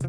I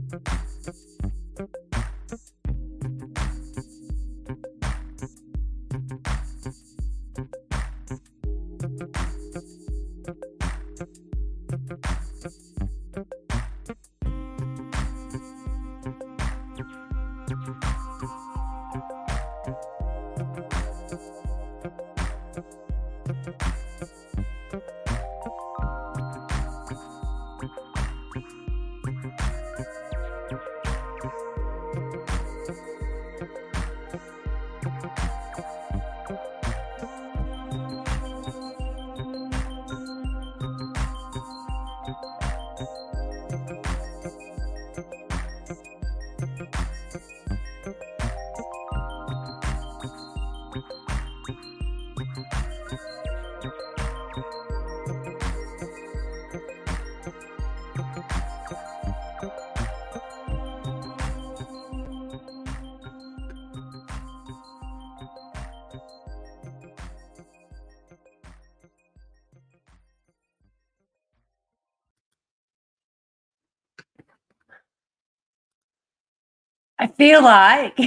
feel like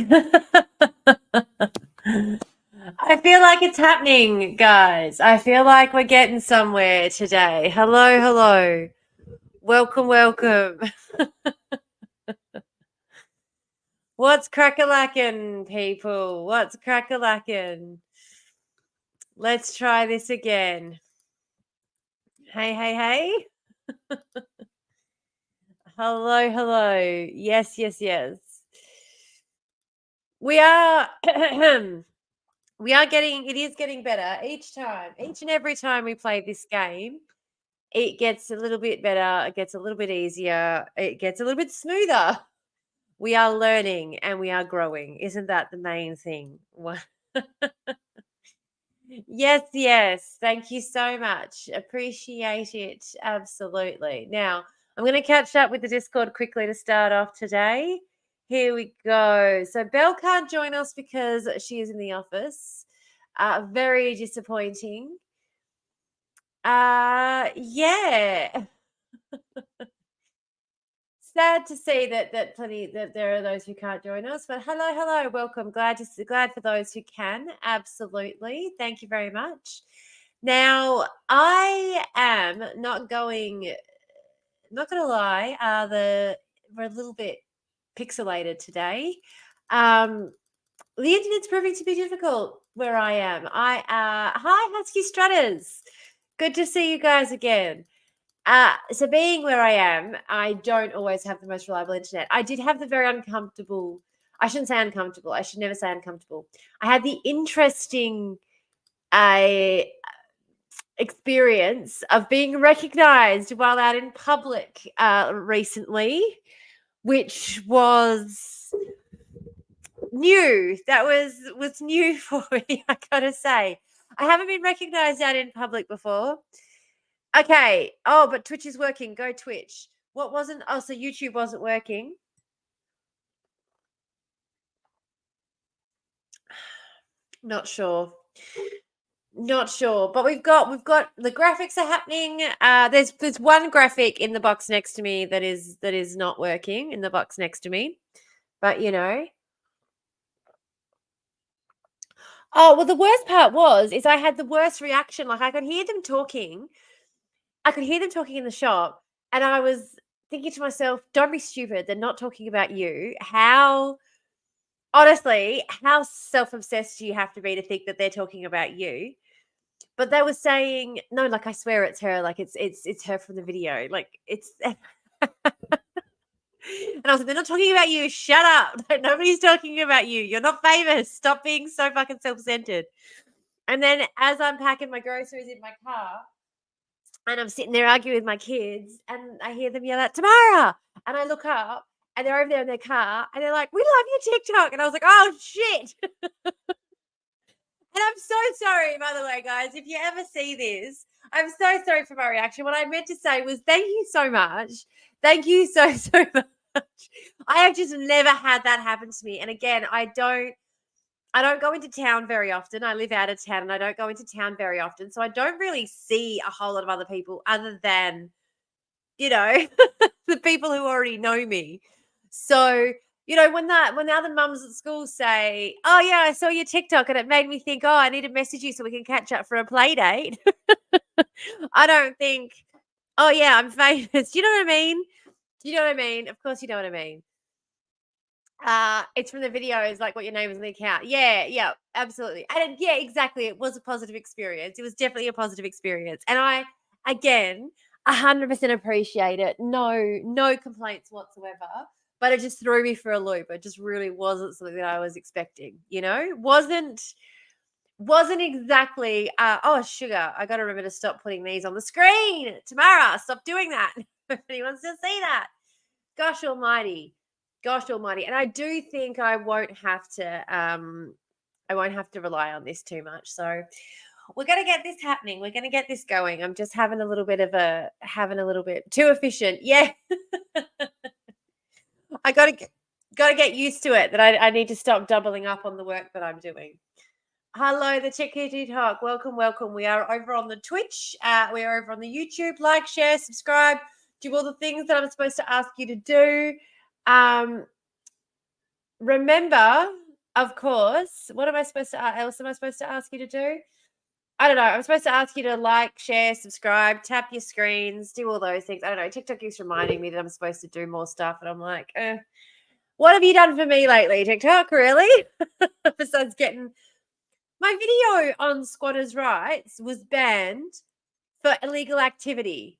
I feel like it's happening, guys. I feel like we're getting somewhere today. Hello, hello. Welcome, welcome. What's crack-a-lackin', people? What's crack-a-lackin'? Let's try this again. Hey, hey, hey. Hello, hello. Yes, yes, yes. We are it is getting better each time. Each and every time we play this game, it gets a little bit better, it gets a little bit easier, it gets a little bit smoother. We are learning and we are growing. Isn't that the main thing? Yes, yes. Thank you so much. Appreciate it. Absolutely. Now, I'm going to catch up with the Discord quickly to start off today. Here we go. So, Belle can't join us because she is in the office. Very disappointing. Yeah. Sad to see that there are those who can't join us, but hello, hello, welcome. Glad for those who can. Absolutely, thank you very much. Now, I am not going to lie. We're a little bit pixelated today. The internet's proving to be difficult where I am. Hi, Husky Strutters. Good to see you guys again. So being where I am, I don't always have the most reliable internet. I did have the very uncomfortable, I shouldn't say uncomfortable, I should never say uncomfortable. I had the interesting experience of being recognized while out in public recently, which was new. That was new for me, I gotta say. I haven't been recognized out in public before. Okay. Oh, but Twitch is working. Go Twitch. What wasn't? Oh, so YouTube wasn't working. Not sure. Not sure. But we've got the graphics are happening. There's one graphic in the box next to me that is not working in the box next to me. But you know. Oh, well, the worst part is I had the worst reaction. Like I could hear them talking. I could hear them talking in the shop, and I was thinking to myself, don't be stupid. They're not talking about you. Honestly, how self-obsessed do you have to be to think that they're talking about you? But they were saying, no, like I swear it's her, like it's her from the video. Like it's and I was like, they're not talking about you. Shut up. Nobody's talking about you. You're not famous. Stop being so fucking self-centered. And then as I'm packing my groceries in my car, and I'm sitting there arguing with my kids, and I hear them yell out, Tamara. And I look up, and they're over there in their car, and they're like, we love your TikTok. And I was like, oh, shit. And I'm so sorry, by the way, guys. If you ever see this, I'm so sorry for my reaction. What I meant to say was thank you so much. Thank you so, so much. I have just never had that happen to me. And again, I don't go into town very often. I live out of town and I don't go into town very often. So I don't really see a whole lot of other people other than you know, the people who already know me. So, when the other mums at school say, "Oh yeah, I saw your TikTok and it made me think, oh, I need to message you so we can catch up for a play date." I don't think, "Oh yeah, I'm famous." Do you know what I mean? Do you know what I mean? Of course you know what I mean. It's from the videos, like what your name is on the account. Yeah, yeah, absolutely. And yeah, exactly. It was a positive experience. It was definitely a positive experience. And I, again, 100% appreciate it. No complaints whatsoever. But it just threw me for a loop. It just really wasn't something that I was expecting, wasn't exactly oh sugar, I gotta remember to stop putting these on the screen. Tamara, stop doing that. Nobody wants to see that. Gosh almighty. Gosh almighty. And I do think I won't have to rely on this too much. So we're gonna get this happening. We're gonna get this going. I'm just having a little bit too efficient. Yeah. I gotta get used to it that I need to stop doubling up on the work that I'm doing. Hello, the Chickadee Talk. Welcome, welcome. We are over on the Twitch. We are over on the YouTube. Like, share, subscribe. Do all the things that I'm supposed to ask you to do. Remember, of course, what am I supposed to else am I supposed to ask you to do? I don't know. I'm supposed to ask you to like, share, subscribe, tap your screens, do all those things. I don't know. TikTok keeps reminding me that I'm supposed to do more stuff, and I'm like, what have you done for me lately, TikTok? Really? Besides getting my video on squatters' rights was banned for illegal activity.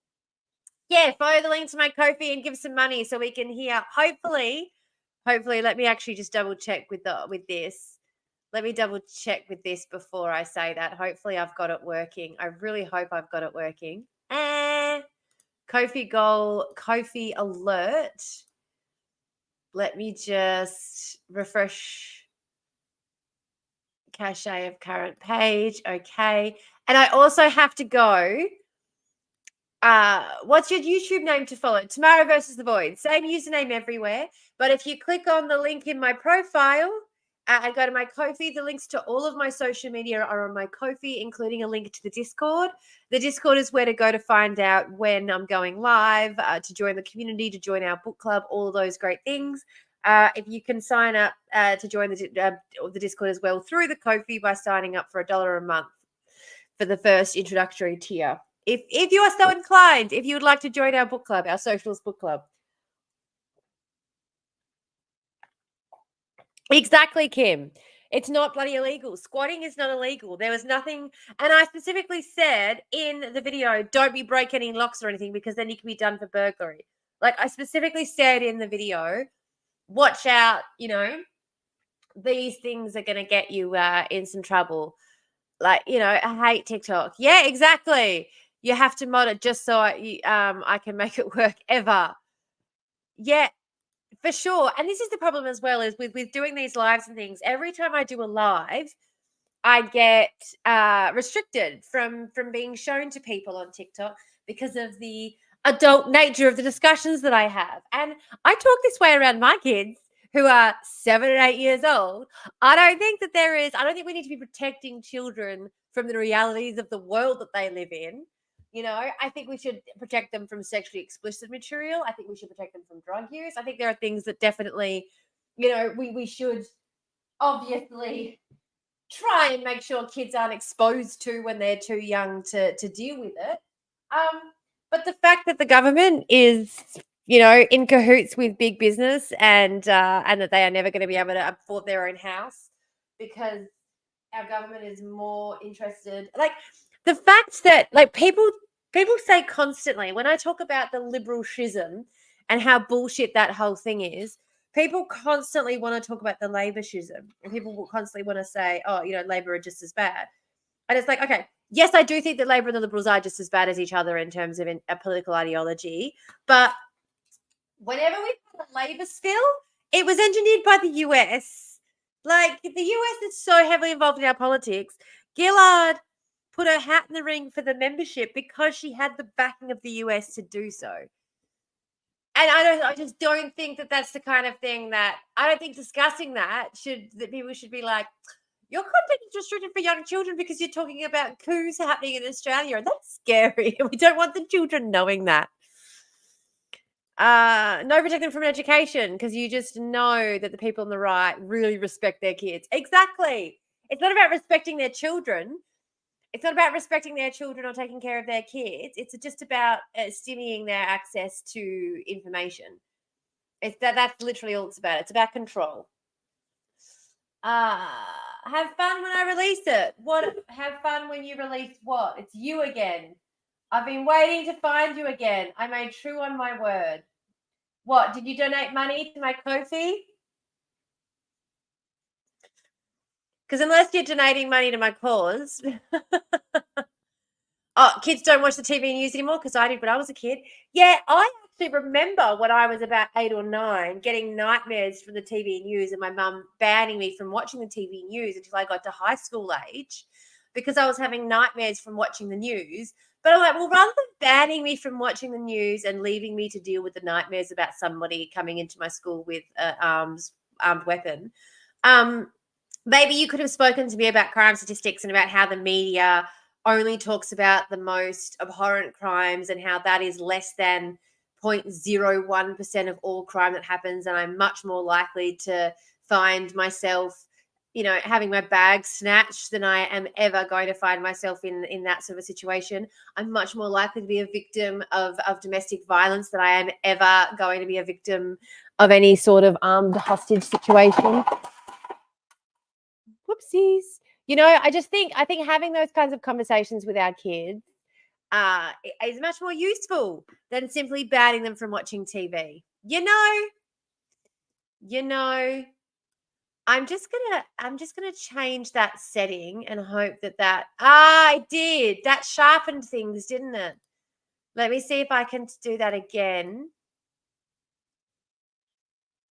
Yeah, follow the link to my Ko-fi and give some money so we can hear. Hopefully, let me actually just double check with this. Let me double check with this before I say that. Hopefully, I've got it working. I really hope I've got it working. Ko-fi goal, Ko-fi alert. Let me just refresh. Cache of current page. Okay. And I also have to go. What's your YouTube name to follow? Tamara versus the Void. Same username everywhere. But if you click on the link in my profile and go to my Ko-fi, the links to all of my social media are on my Ko-fi, including a link to the Discord. The Discord is where to go to find out when I'm going live, to join the community, to join our book club, all of those great things. If you can sign up to join the Discord as well through the Ko-fi by signing up for $1 a month for the first introductory tier. If you are so inclined, if you would like to join our book club, our socials book club. Exactly, Kim. It's not bloody illegal. Squatting is not illegal. There was nothing, and I specifically said in the video, don't be breaking any locks or anything because then you can be done for burglary. Like I specifically said in the video, watch out, these things are going to get you in some trouble. Like, I hate TikTok. Yeah, exactly. You have to mod it just so I can make it work ever. Yeah, for sure. And this is the problem as well, is with doing these lives and things. Every time I do a live, I get restricted from being shown to people on TikTok because of the adult nature of the discussions that I have. And I talk this way around my kids who are 7 and 8 years old. I don't think we need to be protecting children from the realities of the world that they live in. I think we should protect them from sexually explicit material. I think we should protect them from drug use. I think there are things that definitely, we should obviously try and make sure kids aren't exposed to when they're too young to deal with it. But the fact that the government is, in cahoots with big business and that they are never going to be able to afford their own house because our government is more interested, like the fact that like people say constantly when I talk about the liberal schism and how bullshit that whole thing is, people constantly want to talk about the Labor schism, and people will constantly want to say, oh, Labor are just as bad. And it's like, okay, yes, I do think that Labor and the Liberals are just as bad as each other in terms of a political ideology. But whenever we had a Labor spill, it was engineered by the US. Like, the US is so heavily involved in our politics. Gillard put her hat in the ring for the membership because she had the backing of the US to do so. And I just don't think that that's the kind of thing that I don't think discussing that people should be like, your content is restricted for young children because you're talking about coups happening in Australia, and that's scary. We don't want the children knowing that. No protecting from education because you just know that the people on the right really respect their kids. Exactly. It's not about respecting their children. It's not about respecting their children or taking care of their kids. It's just about stymieing their access to information. It's that's literally all it's about. It's about control. Have fun when I release it. What? Have fun when you release what? It's you again. I've been waiting to find you again. I made true on my word. What? Did you donate money to my Ko-fi? Because unless you're donating money to my cause, oh, kids don't watch the TV news anymore because I did when I was a kid. Yeah, I actually remember when I was about 8 or 9 getting nightmares from the TV news and my mum banning me from watching the TV news until I got to high school age because I was having nightmares from watching the news. But I'm like, well, rather than banning me from watching the news and leaving me to deal with the nightmares about somebody coming into my school with an armed weapon, maybe you could have spoken to me about crime statistics and about how the media only talks about the most abhorrent crimes and how that is less than 0.01% of all crime that happens. And I'm much more likely to find myself, having my bag snatched than I am ever going to find myself in that sort of a situation. I'm much more likely to be a victim of domestic violence than I am ever going to be a victim of any sort of armed hostage situation. Whoopsies. I think having those kinds of conversations with our kids is much more useful than simply banning them from watching TV. You know, I'm just gonna change that setting and hope that I did. That sharpened things, didn't it? Let me see if I can do that again.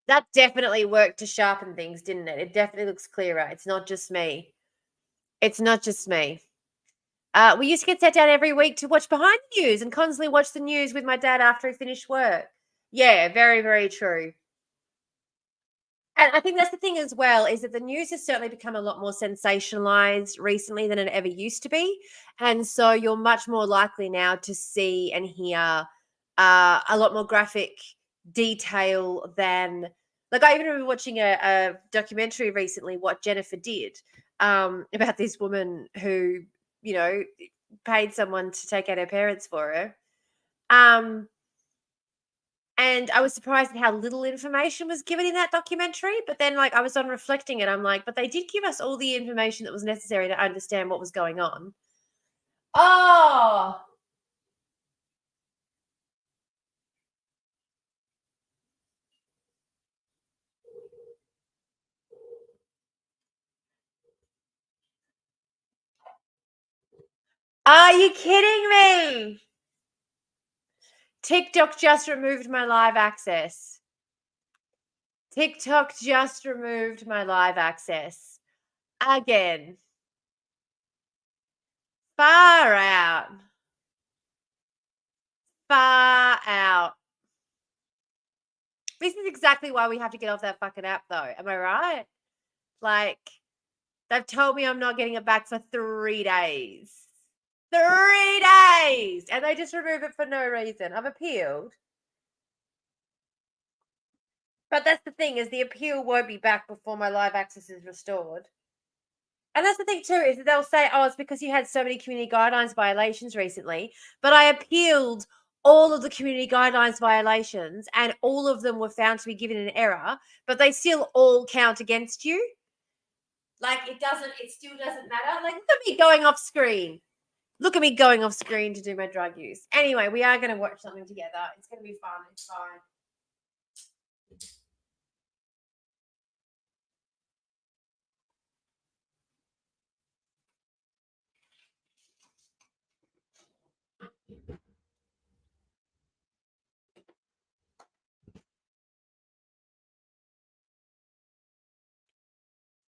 That definitely worked to sharpen things, didn't it? It definitely looks clearer. It's not just me. It's not just me. We used to get sat down every week to watch behind the news and constantly watch the news with my dad after he finished work. Yeah, very, very true. And I think that's the thing as well is that the news has certainly become a lot more sensationalized recently than it ever used to be. And so you're much more likely now to see and hear a lot more graphic detail than, like, I even remember watching a documentary recently, What Jennifer Did, about this woman who, you know, paid someone to take out her parents for her. And I was surprised at how little information was given in that documentary. But then, like, I was on reflecting it. I'm like, but they did give us all the information that was necessary to understand what was going on. Oh, are you kidding me? TikTok just removed my live access. TikTok just removed my live access. Again. Far out. Far out. This is exactly why we have to get off that fucking app, though. Am I right? Like, they've told me I'm not getting it back for 3 days. 3 days! And they just remove it for no reason. I've appealed. But that's the thing, is the appeal won't be back before my live access is restored. And that's the thing too, is that they'll say, oh, it's because you had so many community guidelines violations recently. But I appealed all of the community guidelines violations and all of them were found to be given an error, but they still all count against you. Like, it still doesn't matter. Like, look at me going off screen. Look at me going off screen to do my drug use. Anyway, we are going to watch something together. It's going to be fun. It's fine.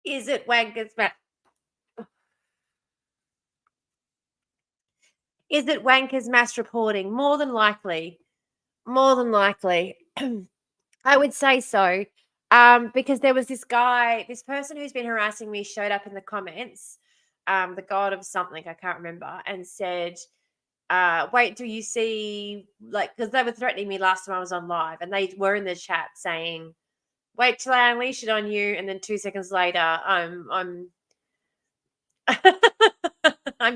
Is it Wankers Mass? Is it Wankers Mass reporting? More than likely. More than likely. I would say so. Because there was this person who's been harassing me showed up in the comments, the god of something, I can't remember, and said, Wait till you see, like, because they were threatening me last time I was on live, and they were in the chat saying, "Wait till I unleash it on you," and then 2 seconds later, I'm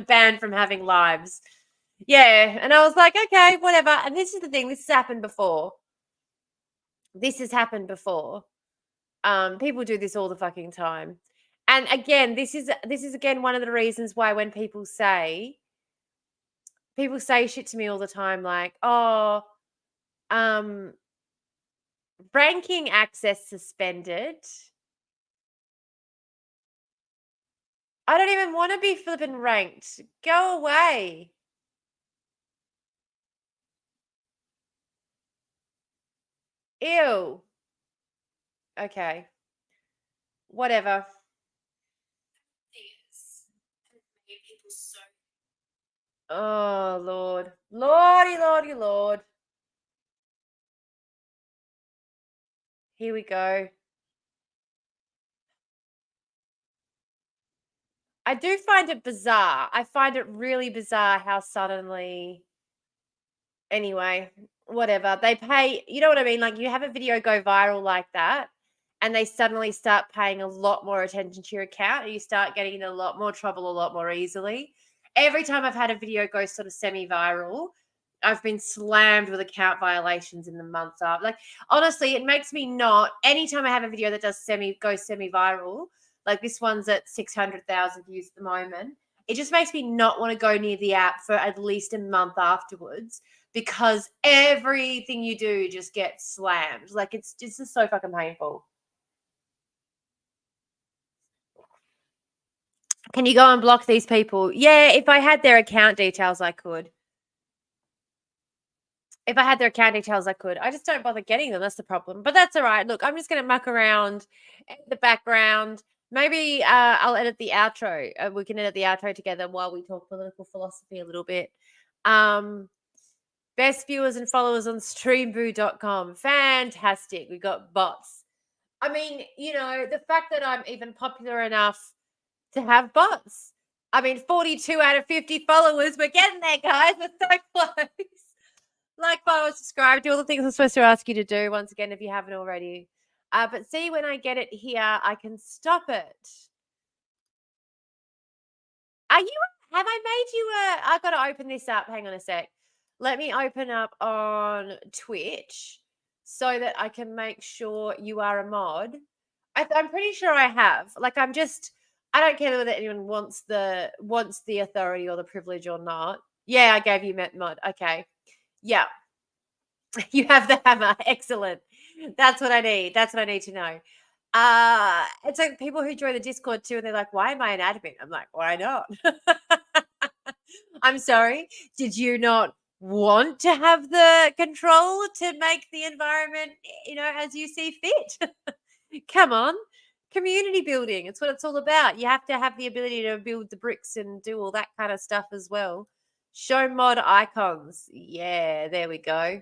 banned from having lives. Yeah, and I was like, okay, whatever. And this is the thing. This has happened before. This has happened before. People do this all the fucking time. And again, this is again one of the reasons why when people say shit to me all the time, like, oh, um, ranking access suspended. I don't even want to be flipping ranked. Go away. Ew. Okay. Whatever. Oh Lord. Lordy, lordy, Lord. Here we go. I do find it bizarre. I find it really bizarre how suddenly, anyway, whatever. They pay, you know what I mean? Like, you have a video go viral like that, and they suddenly start paying a lot more attention to your account, and you start getting in a lot more trouble a lot more easily. Every time I've had a video go sort of semi-viral, I've been slammed with account violations in the months after. Like, honestly, it makes me not, anytime I have a video that does goes semi-viral, like this one's at 600,000 views at the moment, it just makes me not want to go near the app for at least a month afterwards, because everything you do just gets slammed. Like, it's just so fucking painful. Can you go and block these people? Yeah, if I had their account details, I could. If I had their account details, I could. I just don't bother getting them. That's the problem. But that's all right. Look, I'm just going to muck around in the background. Maybe I'll edit the outro. We can edit the outro together while we talk political philosophy a little bit. Best viewers and followers on streamboo.com. Fantastic. We got bots. I mean, the fact that I'm even popular enough to have bots. I mean, 42 out of 50 followers. We're getting there, guys. We're so close. Like, follow, subscribe, do all the things I'm supposed to ask you to do, once again, if you haven't already. But see, when I get it here, I can stop it. Have I made you I've got to open this up. Hang on a sec. Let me open up on Twitch so that I can make sure you are a mod. I'm pretty sure I have. Like, I don't care whether anyone wants the authority or the privilege or not. Yeah, I gave you mod. Okay. Yeah. You have the hammer. Excellent. That's what I need. That's what I need to know. It's like people who join the Discord too, and they're like, "Why am I an admin?" I'm like, "Why not?" I'm sorry. Did you not want to have the control to make the environment, as you see fit? Come on. Community building. It's what it's all about. You have to have the ability to build the bricks and do all that kind of stuff as well. Show mod icons. Yeah, there we go.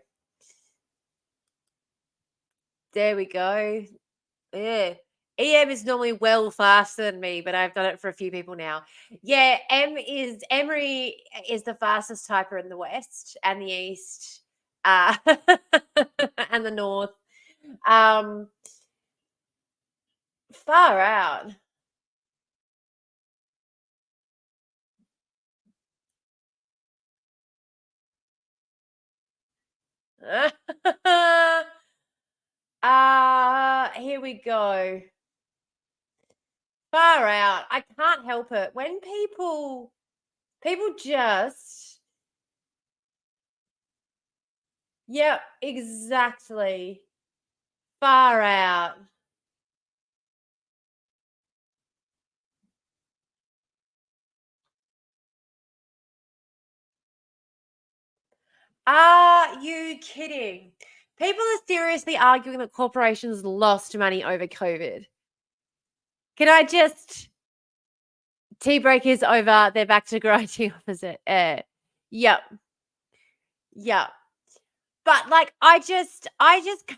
There we go. Yeah. EM is normally well faster than me, but I've done it for a few people now. Yeah, Emery is the fastest typer in the West and the East, and the North. Far out. Here we go. Far out. I can't help it. When people just, yep, exactly. Far out. Are you kidding? People are seriously arguing that corporations lost money over COVID. Can I just, tea break is over. They're back to grinding opposite air. Yep. Yep. But like, I just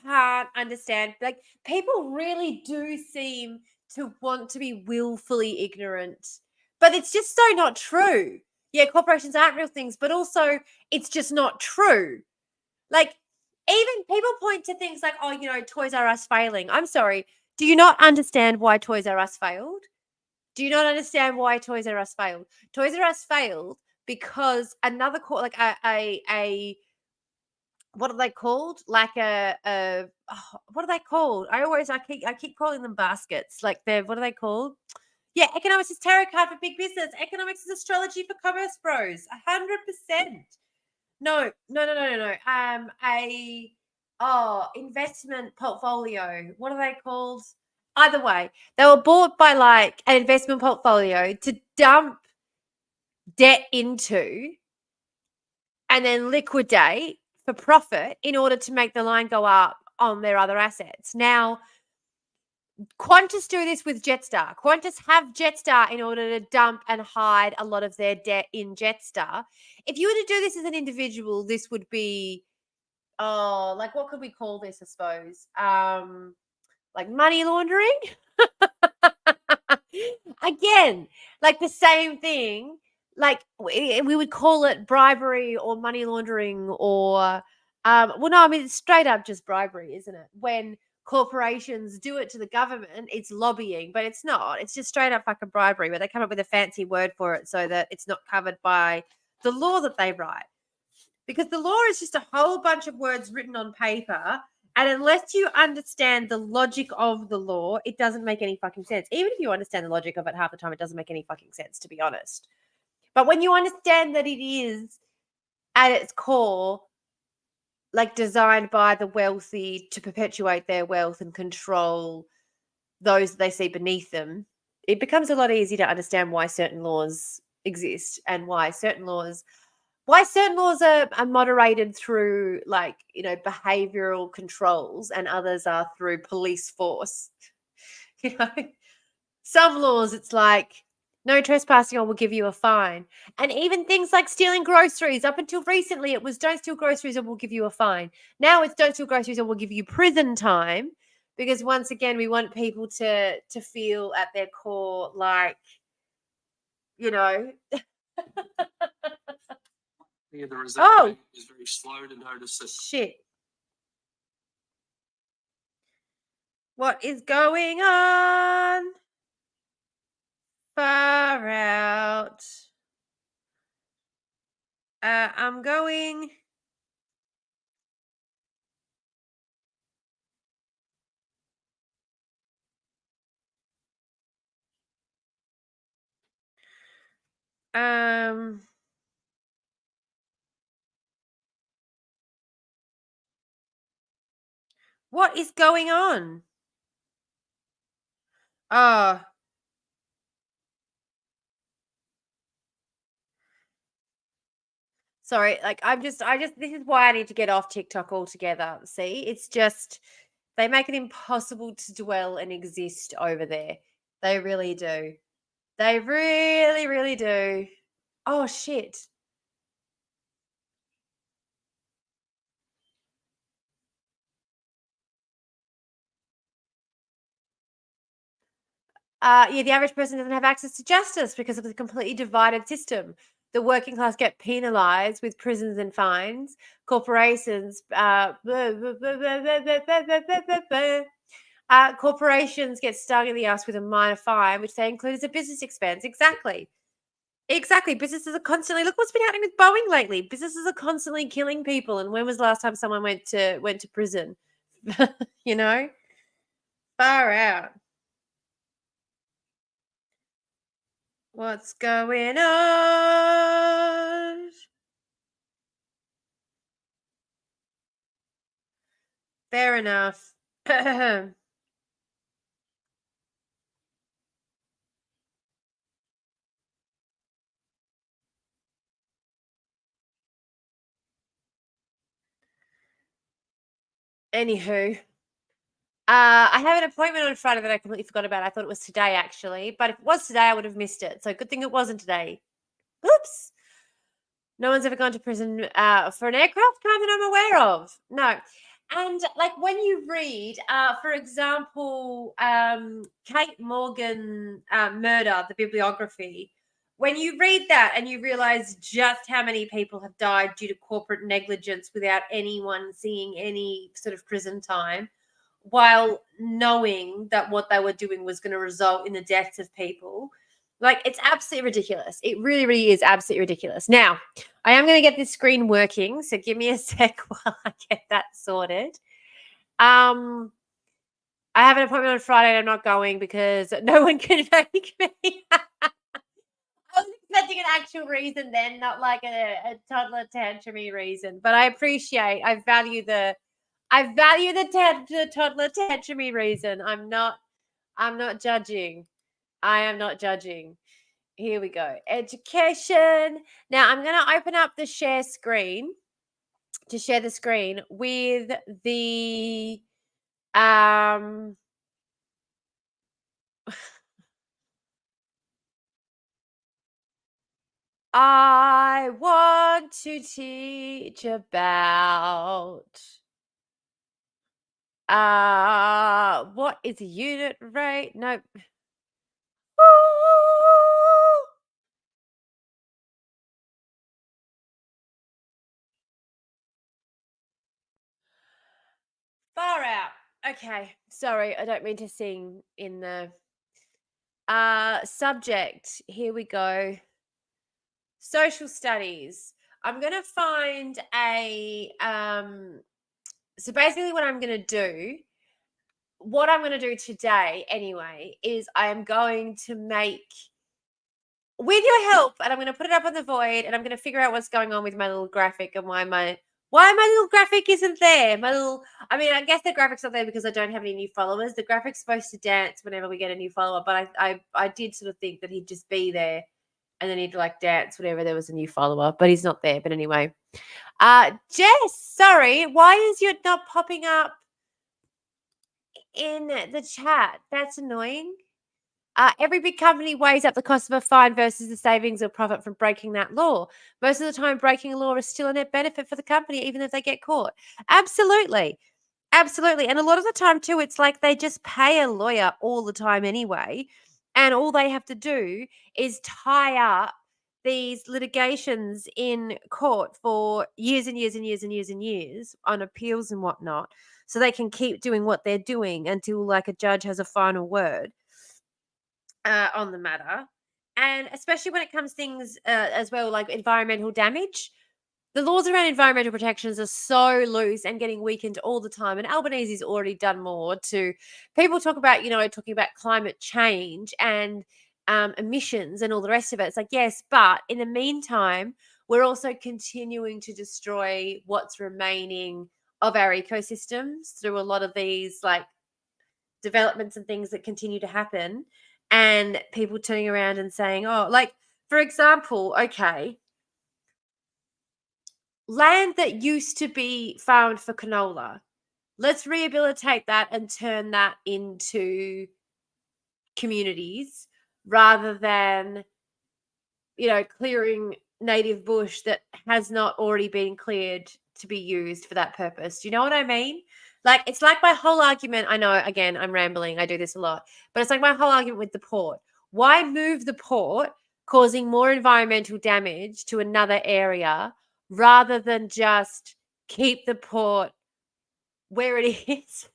can't understand. Like, people really do seem to want to be willfully ignorant, but it's just so not true. Yeah, corporations aren't real things, but also it's just not true. Like, even people point to things like, oh, Toys R Us failing. I'm sorry. Do you not understand why Toys R Us failed? Do you not understand why Toys R Us failed? Toys R Us failed because another like a what are they called? Like what are they called? I keep calling them baskets. Like they're what are they called? Yeah, economics is tarot card for big business. Economics is astrology for commerce bros. 100%. No, no, no, no, no, no. Investment portfolio. What are they called? Either way, they were bought by like an investment portfolio to dump debt into and then liquidate for profit in order to make the line go up on their other assets. Now, Qantas do this with Jetstar. Qantas have Jetstar in order to dump and hide a lot of their debt in Jetstar. If you were to do this as an individual, this would be, like what could we call this, I suppose? Like money laundering? Again, like the same thing. Like we would call it bribery or money laundering or well, no, I mean it's straight up just bribery, isn't it? When corporations do it to the government, it's lobbying, but it's not. It's just straight up fucking bribery, but they come up with a fancy word for it so that it's not covered by the law that they write. Because the law is just a whole bunch of words written on paper. And unless you understand the logic of the law, it doesn't make any fucking sense. Even if you understand the logic of it half the time, it doesn't make any fucking sense, to be honest. But when you understand that it is at its core, like designed by the wealthy to perpetuate their wealth and control those they see beneath them, it becomes a lot easier to understand why certain laws exist and why certain laws are moderated through like behavioral controls and others are through police force. you know some laws it's like no trespassing or we'll give you a fine, and even things like stealing groceries, up until recently it was don't steal groceries or we'll give you a fine. Now it's don't steal groceries or we'll give you prison time, because once again we want people to feel at their core like you know Yeah, the result oh is very slow to notice it. shit. What is going on? Far out. I'm going. Um. What is going on? Oh. Sorry, like this is why I need to get off TikTok altogether. See, it's just they make it impossible to dwell and exist over there. They really do. They really, really do. Oh shit. Yeah, the average person doesn't have access to justice because of the completely divided system. The working class get penalized with prisons and fines. Corporations, corporations get stung in the ass with a minor fine, which they include as a business expense. Exactly. Exactly. Businesses are constantly look what's been happening with Boeing lately. Businesses are constantly killing people. And when was the last time someone went to prison? you know? Far out. What's going on? Fair enough. Anywho, I have an appointment on Friday that I completely forgot about. I thought it was today, actually. But if it was today, I would have missed it. So good thing it wasn't today. Oops. No one's ever gone to prison for an aircraft crime that I'm aware of. No. And like when you read, for example, Kate Morgan murder, the bibliography when you read that and you realize just how many people have died due to corporate negligence without anyone seeing any sort of prison time, while knowing that what they were doing was going to result in the deaths of people, like, it's absolutely ridiculous. It really, really is absolutely ridiculous. Now, I am going to get this screen working, so give me a sec while I get that sorted. I have an appointment on Friday and I'm not going because no one can make me. I was expecting an actual reason then, not like a toddler tantrumy reason. But I value the toddler tantrumy reason. I'm not judging. I am not judging. Here we go. Education. Now I'm going to open up the share screen to share the screen with the I want to teach about what is a unit rate? Nope. Far out. Okay. Sorry, I don't mean to sing in the subject. Here we go. Social studies. I'm gonna find a so basically what I'm gonna do today anyway is I am going to make, with your help, and I'm going to put it up on the void, and I'm going to figure out what's going on with my little graphic and why my little graphic isn't there. I mean, I guess the graphic's not there because I don't have any new followers. The graphic's supposed to dance whenever we get a new follower, but I did sort of think that he'd just be there and then he'd like dance whenever there was a new follower, but he's not there. But anyway, Jess, sorry, why is you not popping up in the chat? That's annoying. Every big company weighs up the cost of a fine versus the savings or profit from breaking that law. Most of the time, breaking a law is still a net benefit for the company, even if they get caught. Absolutely. Absolutely. And a lot of the time, too, it's like they just pay a lawyer all the time anyway. And all they have to do is tie up these litigations in court for years and years and years and years and years on appeals and whatnot. So they can keep doing what they're doing until like a judge has a final word on the matter. And especially when it comes things as well, like environmental damage. The laws around environmental protections are so loose and getting weakened all the time. And Albanese's already done more to, people talk about, talking about climate change and emissions and all the rest of it. It's like, yes, but in the meantime, we're also continuing to destroy what's remaining of our ecosystems through a lot of these like developments and things that continue to happen, and people turning around and saying, oh, like, for example, okay, land that used to be farmed for canola, let's rehabilitate that and turn that into communities rather than, clearing native bush that has not already been cleared to be used for that purpose. Do you know what I mean? Like, it's like my whole argument. I know, again, I'm rambling. I do this a lot. But it's like my whole argument with the port. Why move the port, causing more environmental damage to another area, rather than just keep the port where it is,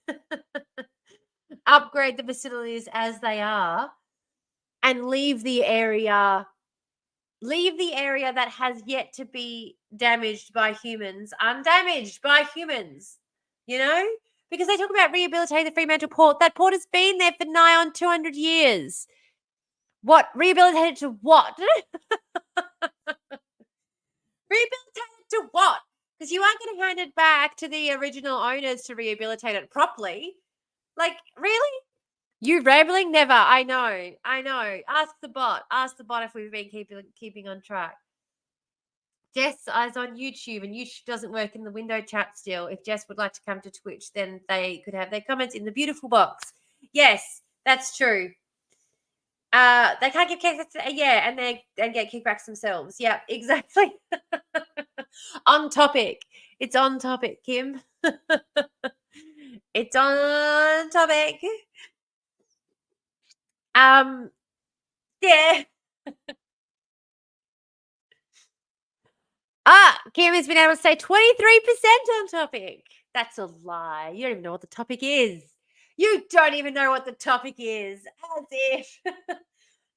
upgrade the facilities as they are, and leave the area that has yet to be damaged by humans undamaged by humans, because they talk about rehabilitating the Fremantle port. That port has been there for nigh on 200 years. What? Rehabilitated to what? Rehabilitated to what? Because you aren't going to hand it back to the original owners to rehabilitate it properly. Like, really? You rambling? Never. I know. Ask the bot if we've been keeping on track. Jess is on YouTube, and YouTube doesn't work in the window chat still. If Jess would like to come to Twitch, then they could have their comments in the beautiful box. Yes, that's true. They can't give kickbacks, and get kickbacks themselves. Yeah, exactly. On topic. It's on topic, Kim. It's on topic. Yeah. Kim has been able to say 23% on topic. That's a lie. You don't even know what the topic is. You don't even know what the topic is. As if.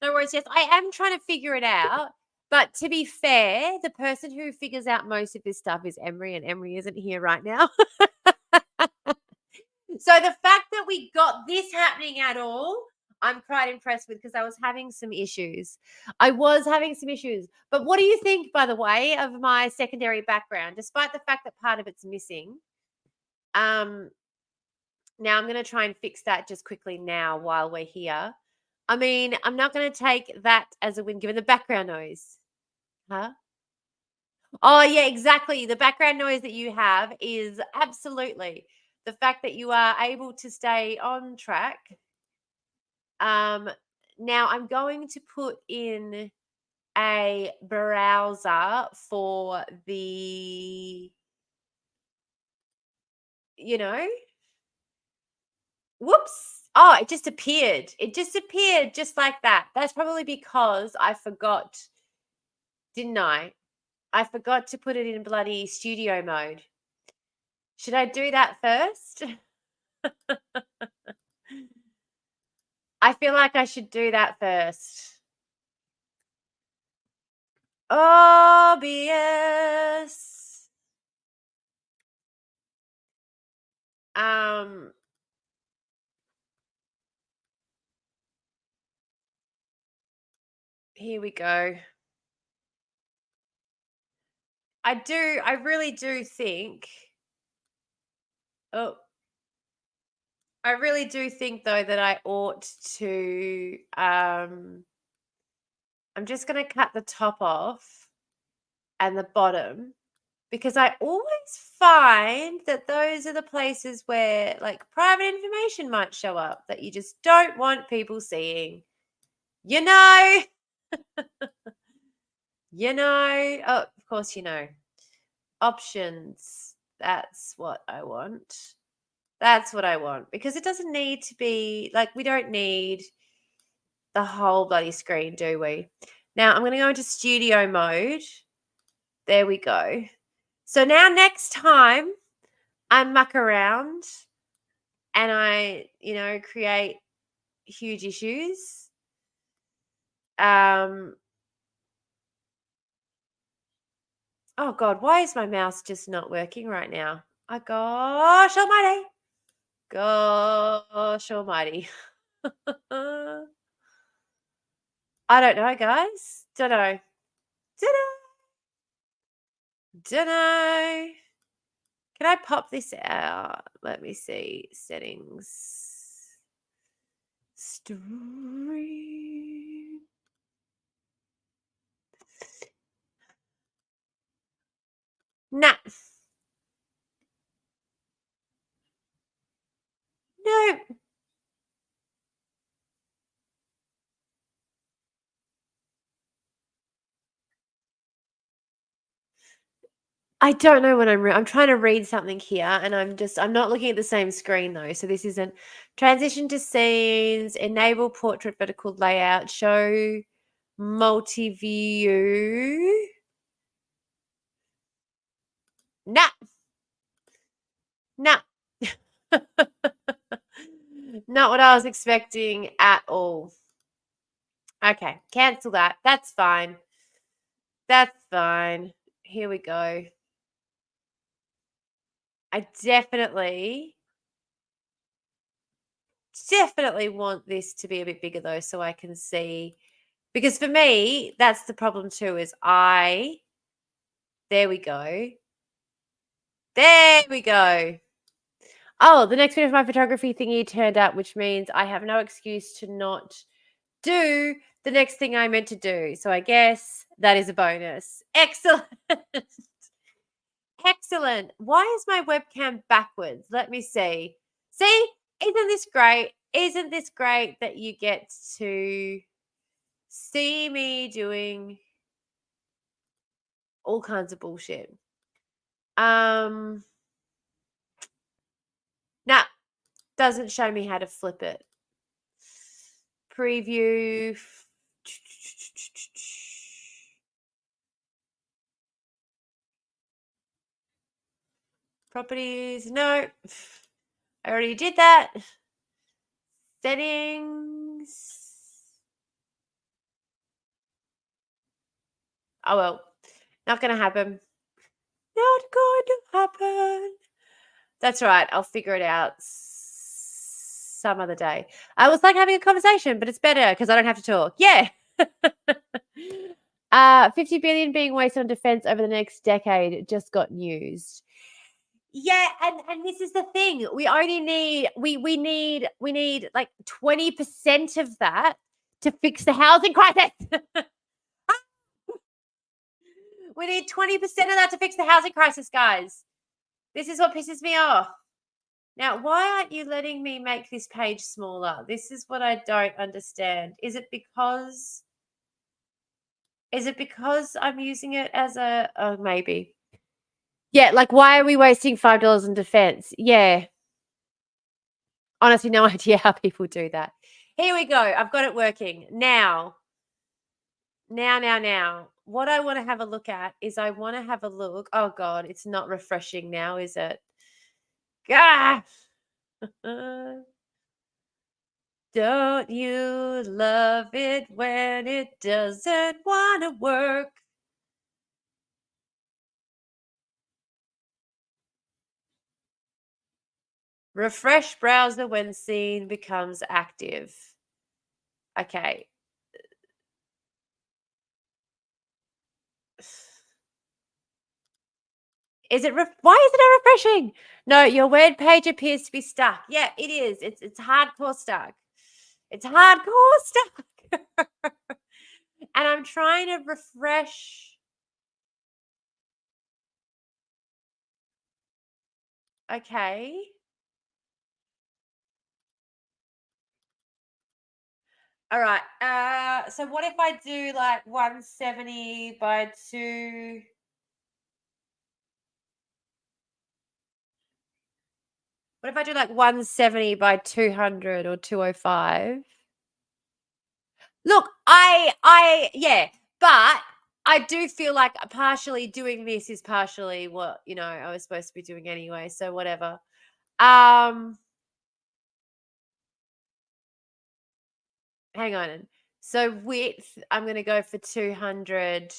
No worries. Yes, I am trying to figure it out. But to be fair, the person who figures out most of this stuff is Emery, and Emery isn't here right now. So the fact that we got this happening at all, I'm quite impressed with, because I was having some issues. But what do you think, by the way, of my secondary background, despite the fact that part of it's missing? Now I'm going to try and fix that just quickly now while we're here. I mean, I'm not going to take that as a win given the background noise. Huh? Oh, yeah, exactly. The background noise that you have is absolutely the fact that you are able to stay on track. Now I'm going to put in a browser for the, whoops. Oh, it just appeared. It just appeared just like that. That's probably because I forgot, didn't I? I forgot to put it in bloody studio mode. Should I do that first? I feel like I should do that first. OBS. Here we go. I really do think. Oh, I really do think though that I ought to. I'm just going to cut the top off and the bottom, because I always find that those are the places where like private information might show up that you just don't want people seeing. You know. Oh, of course, options. That's what I want. That's what I want, because it doesn't need to be like, we don't need the whole bloody screen, do we? Now I'm going to go into studio mode. There we go. So now next time I muck around and I, create huge issues. Oh God, why is my mouse just not working right now? Oh gosh almighty. Gosh almighty. I don't know, guys. Don't know. Can I pop this out? Let me see. Settings. Stream. Nah. No. I don't know what I'm trying to read something here, and I'm not looking at the same screen though. So this isn't transition to scenes, enable portrait vertical layout, show multi-view. Nah. Not what I was expecting at all. Okay, cancel that. That's fine. That's fine. Here we go. I definitely want this to be a bit bigger though, so I can see, because for me, that's the problem too, is there we go. There we go. Oh, the next bit of my photography thingy turned up, which means I have no excuse to not do the next thing I meant to do. So I guess that is a bonus. Excellent. Excellent. Why is my webcam backwards? Let me see. See, isn't this great? Isn't this great that you get to see me doing all kinds of bullshit? Nah, doesn't show me how to flip it. Preview. Properties. No. I already did that. Settings. Oh, well. Not going to happen. Not going to happen. That's right. I'll figure it out some other day. I was like having a conversation, but it's better because I don't have to talk. Yeah. 50 billion being wasted on defense over the next decade just got used. Yeah, and this is the thing. We only need we need like 20% of that to fix the housing crisis. We need 20% of that to fix the housing crisis, guys. This is what pisses me off. Now, why aren't you letting me make this page smaller? This is what I don't understand. Is it because I'm using it as a oh, maybe. Yeah, like why are we wasting $5 on defense? Yeah. Honestly, no idea how people do that. Here we go. I've got it working. Now. What I want to have a look at is I want to have a look. Oh God, it's not refreshing now, is it? Gosh. Don't you love it when it doesn't want to work? Refresh browser when scene becomes active. Okay. Why is it not refreshing? No, your web page appears to be stuck. Yeah, it is. It's hardcore stuck. It's hardcore stuck. And I'm trying to refresh. Okay. All right. So what if I do like 170 by 2? What if I do like 170 by 200 or 205? Look, yeah, but I do feel like partially doing this is partially what, I was supposed to be doing anyway, so whatever. Hang on. So width, I'm going to go for 200.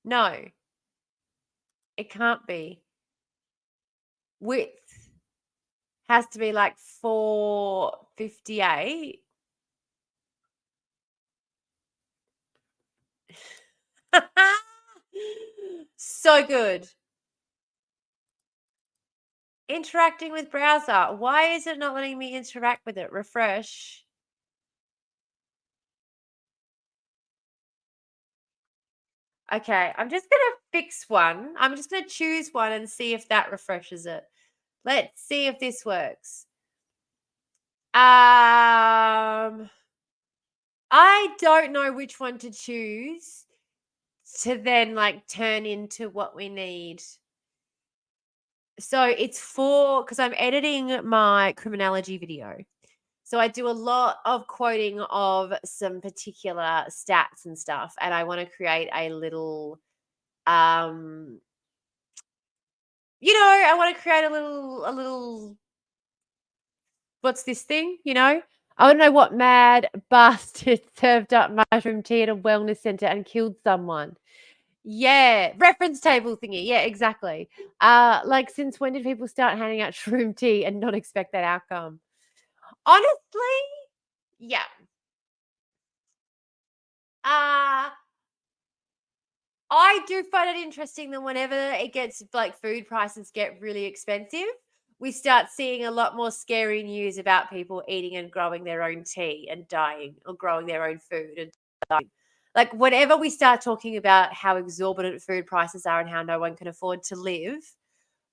No. It can't be. Width has to be like 458. So good. Interacting with browser. Why is it not letting me interact with it? Refresh. Okay, I'm just going to fix one. I'm just going to choose one and see if that refreshes it. Let's see if this works. I don't know which one to choose to then like turn into what we need. So it's because I'm editing my criminology video. So I do a lot of quoting of some particular stats and stuff, and I want to create a little, I want to create a little, what's this thing? I want to know what mad bastard served up mushroom tea at a wellness center and killed someone. Yeah, reference table thingy. Yeah, exactly. Like since when did people start handing out shroom tea and not expect that outcome? Honestly, yeah. I do find it interesting that whenever it gets like food prices get really expensive, we start seeing a lot more scary news about people eating and growing their own tea and dying, or growing their own food and dying. Like whenever we start talking about how exorbitant food prices are and how no one can afford to live,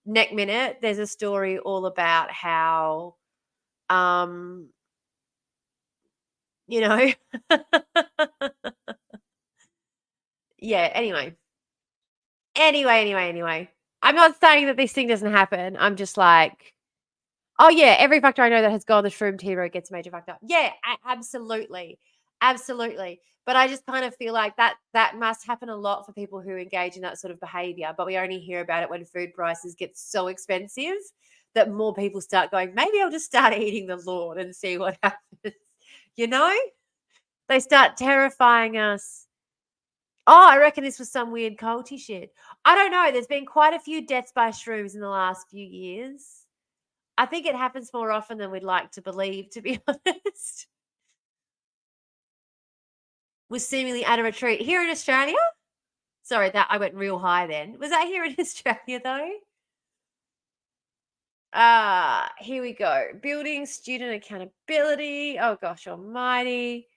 next minute there's a story all about how yeah, anyway. I'm not saying that this thing doesn't happen. I'm just like, oh yeah, every factor I know that has gone the shroom tea road gets major fucked up. Yeah, absolutely. Absolutely. But I just kind of feel like that must happen a lot for people who engage in that sort of behavior, but we only hear about it when food prices get so expensive that more people start going, maybe I'll just start eating the lawn and see what happens. You know? They start terrifying us. Oh, I reckon this was some weird culty shit. I don't know. There's been quite a few deaths by shrooms in the last few years. I think it happens more often than we'd like to believe, to be honest. Was seemingly at a retreat here in Australia. Sorry, that I went real high then. Was that here in Australia though? Here we go. Building student accountability. Oh gosh almighty.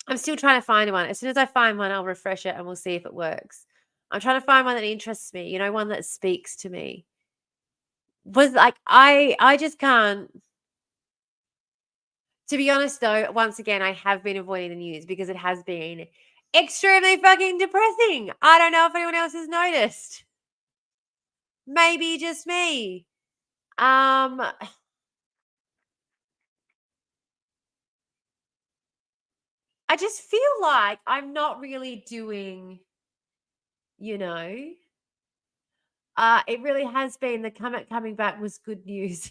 I'm still trying to find one. As soon as I find one, I'll refresh it and we'll see if it works. I'm trying to find one that interests me, one that speaks to me. Was like I just can't. To be honest though, once again, I have been avoiding the news because it has been extremely fucking depressing. I don't know if anyone else has noticed. Maybe just me. I just feel like I'm not really doing, you know. It really has been the coming back was good news.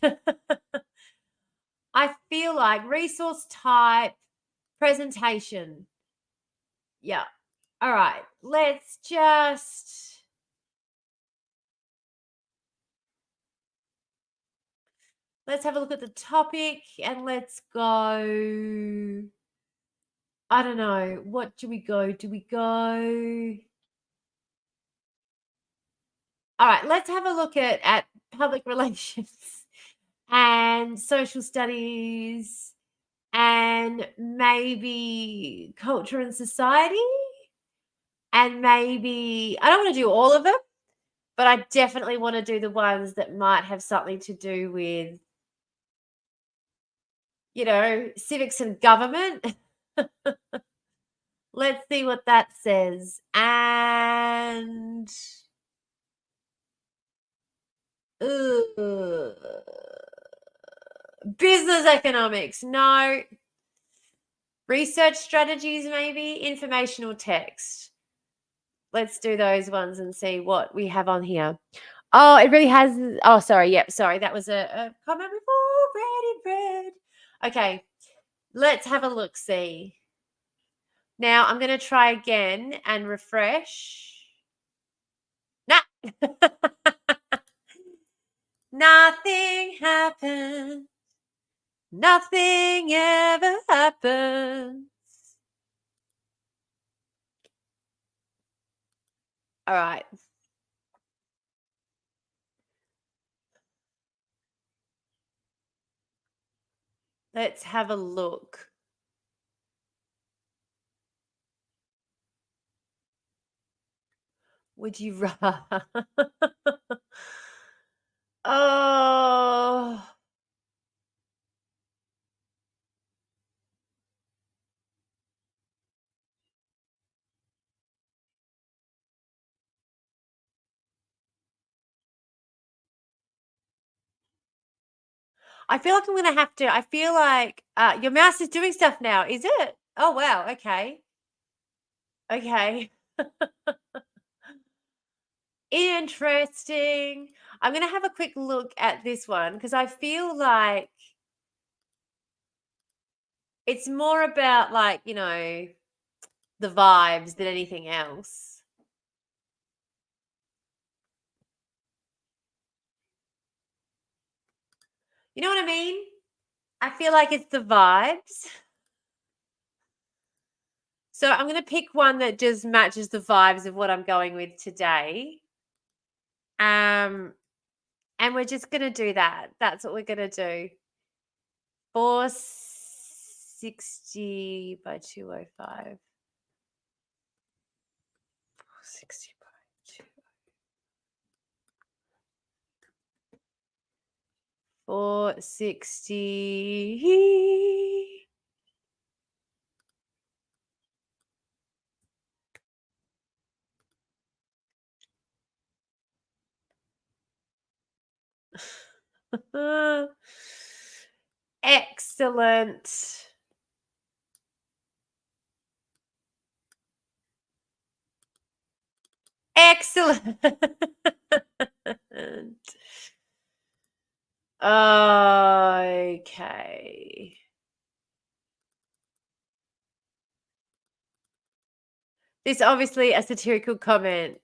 I feel like resource type presentation. Yeah. All right. Let's have a look at the topic and let's go. I don't know. What do we go? Do we go? All right, let's have a look at public relations and social studies and maybe culture and society and maybe I don't want to do all of them, but I definitely want to do the ones that might have something to do with, civics and government. Let's see what that says. And business economics. No. Research strategies, maybe. Informational text. Let's do those ones and see what we have on here. Oh, it really has. Oh, sorry. Yep. Sorry. That was a comment we've already read. Okay. Let's have a look. See. Now I'm going to try again and refresh. Nah. Nothing happened. Nothing ever happens. All right. Let's have a look. Would you rather? Oh. I feel like I'm gonna have to. I feel like your mouse is doing stuff now. Is it? Oh wow. Okay. Okay. Interesting. I'm gonna have a quick look at this one because I feel like it's more about like the vibes than anything else. You know what I mean? I feel like it's the vibes. So I'm going to pick one that just matches the vibes of what I'm going with today. And we're just going to do that. That's what we're going to do. 460 by 205. 460 by 460. Excellent. Excellent. Okay. This obviously a satirical comment.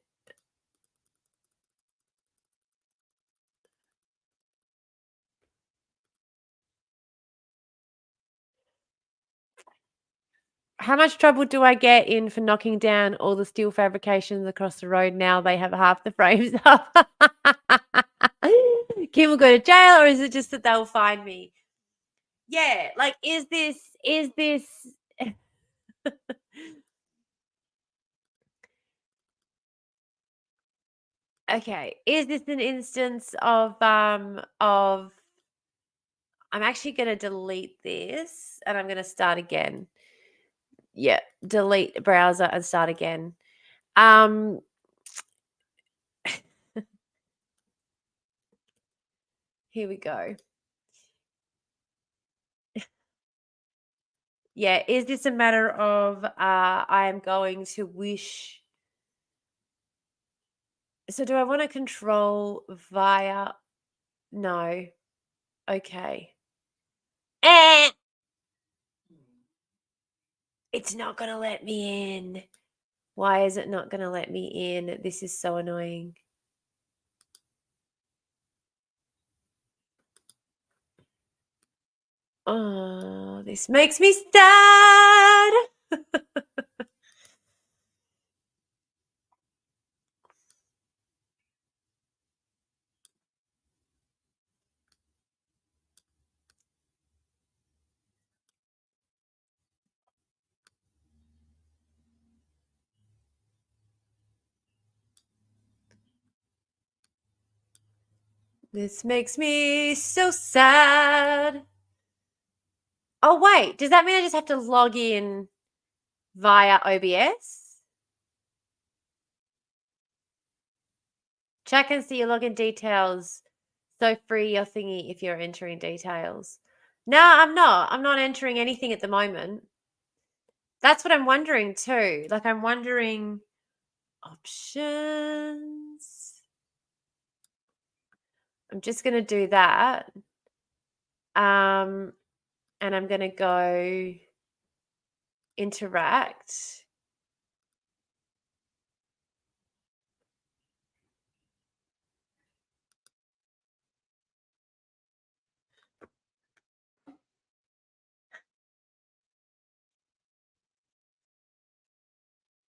How much trouble do I get in for knocking down all the steel fabrications across the road now they have half the frames up? Kim will go to jail, or is it just that they'll find me? Yeah, like, is this okay, is this an instance of I'm actually gonna delete this and I'm gonna start again. Yeah, delete browser and start again. Um Here we go. Yeah, is this a matter of I am going to wish, so do I want to control via, no. Okay. Eh, it's not gonna let me in. Why is it not gonna let me in? This is so annoying. Oh, this makes me sad. This makes me so sad. Oh, wait, does that mean I just have to log in via OBS? Check and see your login details. So free your thingy if you're entering details. No, I'm not. I'm not entering anything at the moment. That's what I'm wondering too. Like, I'm wondering options. I'm just going to do that. And I'm going to go interact.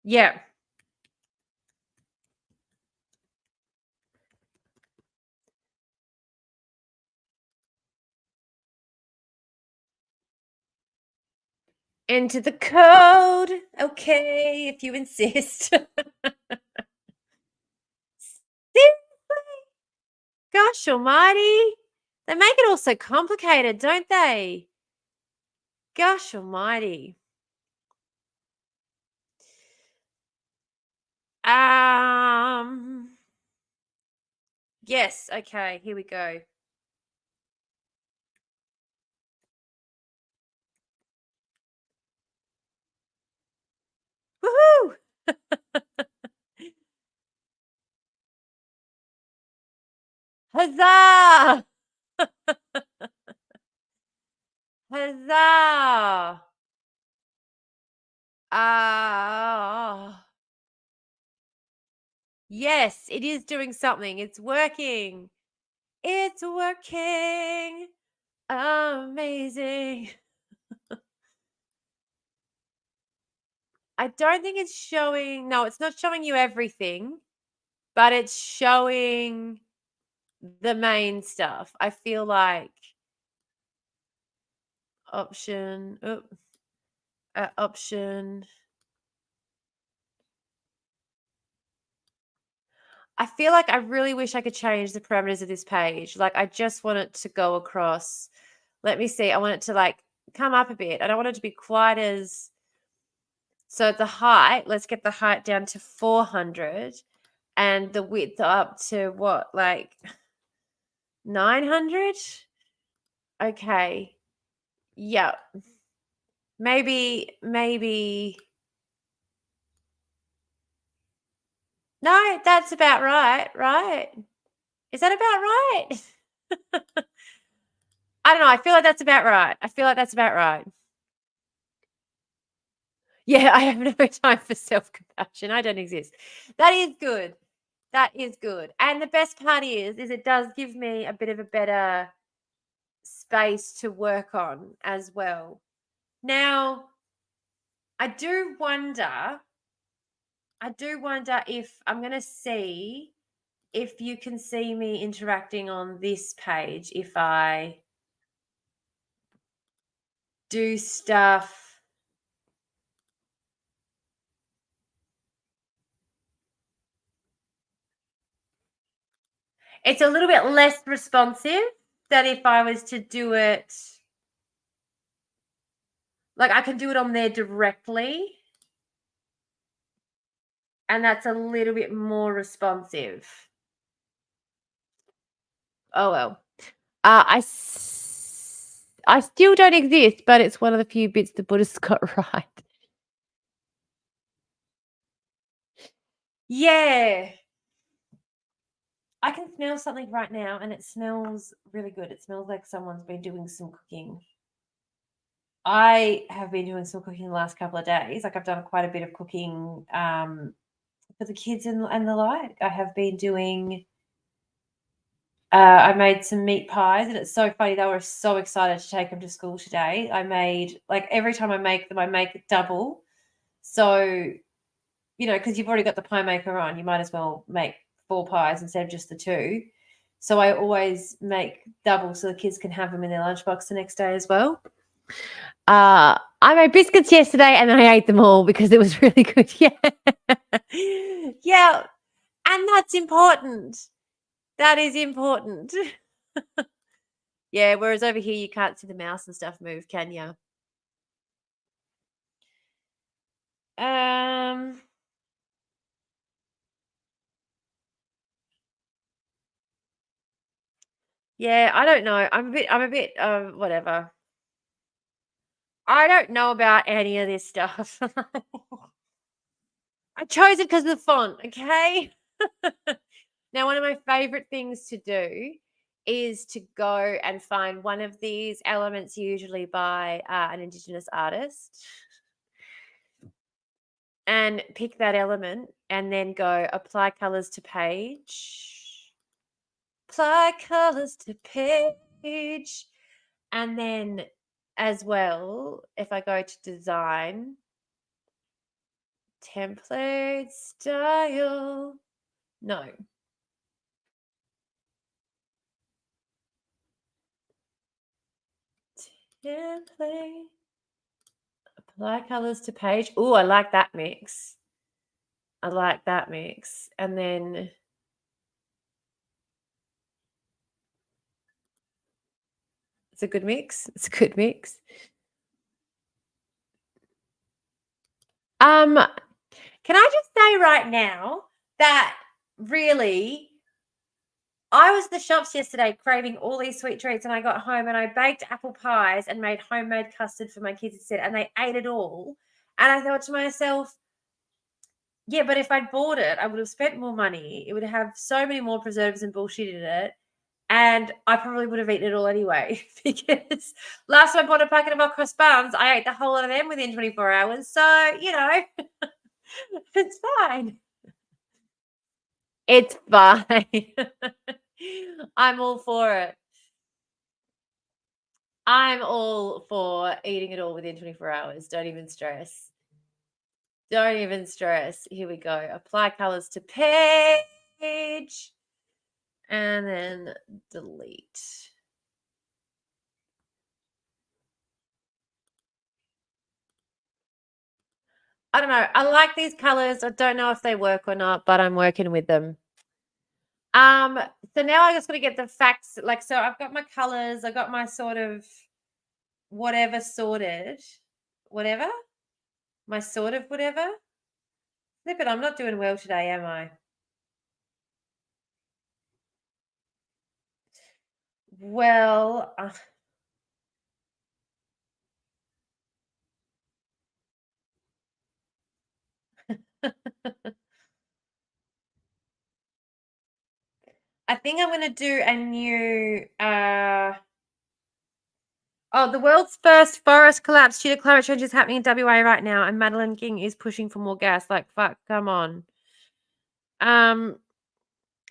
Yeah. Enter the code. Okay, if you insist. Seriously? Gosh almighty. They make it all so complicated, don't they? Gosh almighty. Yes, okay, here we go. Woohoo! Huzzah! Huzzah! Ah. Yes, it is doing something. It's working. It's working. Amazing. I don't think it's showing. No, it's not showing you everything, but it's showing the main stuff. I feel like option, option. I feel like I really wish I could change the parameters of this page. Like, I just want it to go across. Let me see. I want it to like come up a bit. I don't want it to be quite as, so the height, let's get the height down to 400 and the width up to what, like 900? Okay. Yep. Maybe No, that's about right, right? Is that about right? I don't know, I feel like that's about right. I feel like that's about right. Yeah, I have no time for self-compassion. I don't exist. That is good. That is good. And the best part is it does give me a bit of a better space to work on as well. Now, I do wonder if I'm going to see if you can see me interacting on this page if I do stuff. It's a little bit less responsive than if I was to do it. Like I can do it on there directly, and that's a little bit more responsive. Oh well. I still don't exist, but it's one of the few bits the Buddhists got right. Yeah. I can smell something right now, and it smells really good. It smells like someone's been doing some cooking. I have been doing some cooking the last couple of days. Like I've done quite a bit of cooking for the kids and the like. I have been doing. I made some meat pies, and it's so funny. They were so excited to take them to school today. I made like every time I make them, I make it double. So because you've already got the pie maker on, you might as well make 4 pies instead of just the 2. So I always make double so the kids can have them in their lunchbox the next day as well. I made biscuits yesterday and I ate them all because it was really good. Yeah. Yeah. And that's important. That is important. Yeah. Whereas over here, you can't see the mouse and stuff move, can you? Um, yeah, I don't know. I'm a bit whatever. I don't know about any of this stuff. I chose it because of the font, okay? Now, one of my favorite things to do is to go and find one of these elements, usually by an Indigenous artist, and pick that element and then go apply colors to page, apply colors to page, and then as well, if I go to design, template style, no. Template. Apply colors to page. Oh, I like that mix. I like that mix. And then it's a good mix. It's a good mix. Can I just say right now that really I was at the shops yesterday craving all these sweet treats, and I got home and I baked apple pies and made homemade custard for my kids instead, and they ate it all. And I thought to myself, yeah, but if I'd bought it, I would have spent more money. It would have so many more preservatives and bullshit in it. And I probably would have eaten it all anyway because last time I bought a packet of hot cross buns, I ate the whole lot of them within 24 hours. So, it's fine. It's fine. I'm all for it. I'm all for eating it all within 24 hours. Don't even stress. Don't even stress. Here we go. Apply colors to page and then delete. I don't know. I like these colors. I don't know if they work or not, but I'm working with them. Um, so now I just got to get the facts. Like, so I've got my colors. I got my sort of whatever sorted, whatever. My sort of whatever. Flip it. I'm not doing well today, am I? Well, I think I'm going to do a new the world's first forest collapse due to climate change is happening in WA right now, and Madeline King is pushing for more gas. Like, fuck, come on.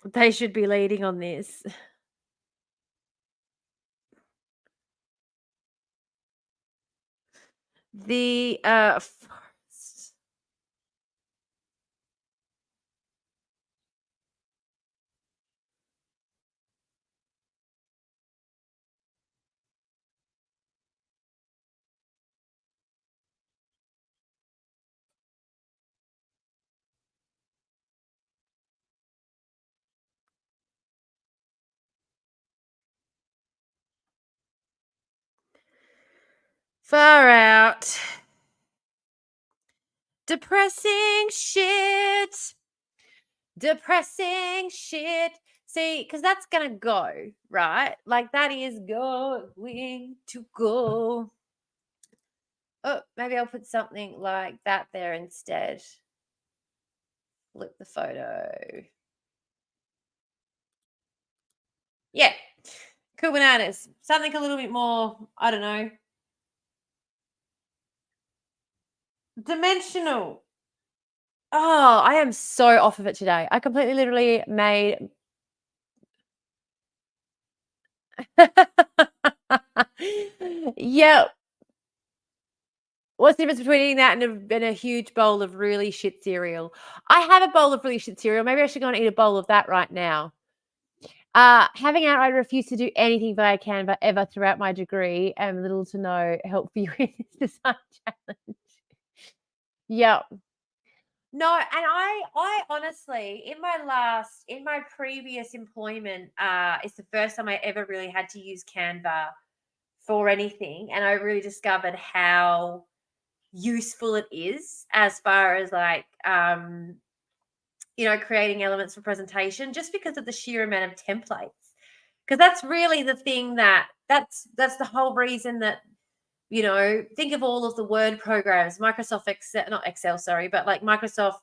They should be leading on this. The forest. Far out. Depressing shit. Depressing shit. See, because that's going to go, right? Like, that is going to go. Oh, maybe I'll put something like that there instead. Flip the photo. Yeah. Cool bananas. Something a little bit more, I don't know, dimensional. Oh, I am so off of it today. I completely literally made Yeah. What's the difference between eating that and a huge bowl of really shit cereal? I have a bowl of really shit cereal. Maybe I should go and eat a bowl of that right now. Having outright refused to do anything via Canva ever throughout my degree and little to no help for you in this design challenge. Yep. No, and I honestly, in my previous employment, it's the first time I ever really had to use Canva for anything, and I really discovered how useful it is as far as like creating elements for presentation, just because of the sheer amount of templates. Because that's really the thing that's the whole reason that think of all of the word programs, Microsoft Excel, not Excel, sorry, but like Microsoft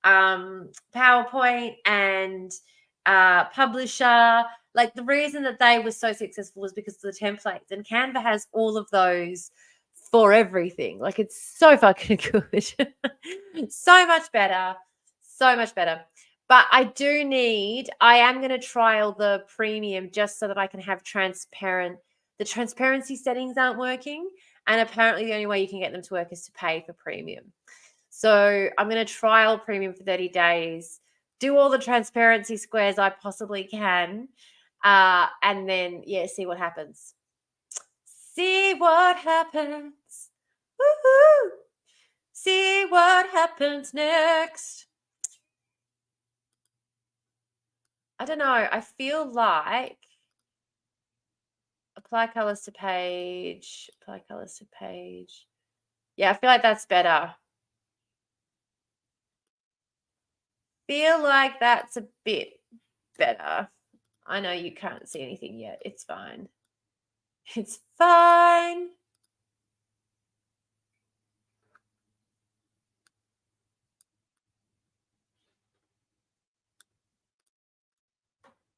PowerPoint and Publisher. Like, the reason that they were so successful was because of the templates, and Canva has all of those for everything. Like, it's so fucking good. So much better. So much better. But I am going to trial the premium just so that I can have the transparency settings aren't working. And apparently the only way you can get them to work is to pay for premium. So I'm going to trial premium for 30 days, do all the transparency squares I possibly can, and then, see what happens. See what happens. Woohoo! See what happens next. I don't know. I feel like apply colors to page. Apply colors to page. Yeah, I feel like that's better. Feel like that's a bit better. I know you can't see anything yet. It's fine. It's fine.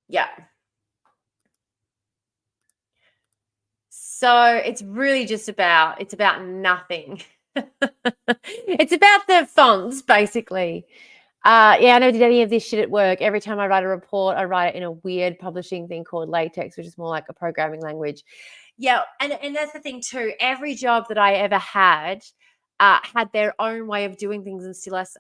Yeah. So it's really just it's about nothing. It's about the fonts, basically. I never did any of this shit at work. Every time I write a report, I write it in a weird publishing thing called LaTeX, which is more like a programming language. Yeah, and that's the thing too. Every job that I ever had their own way of doing things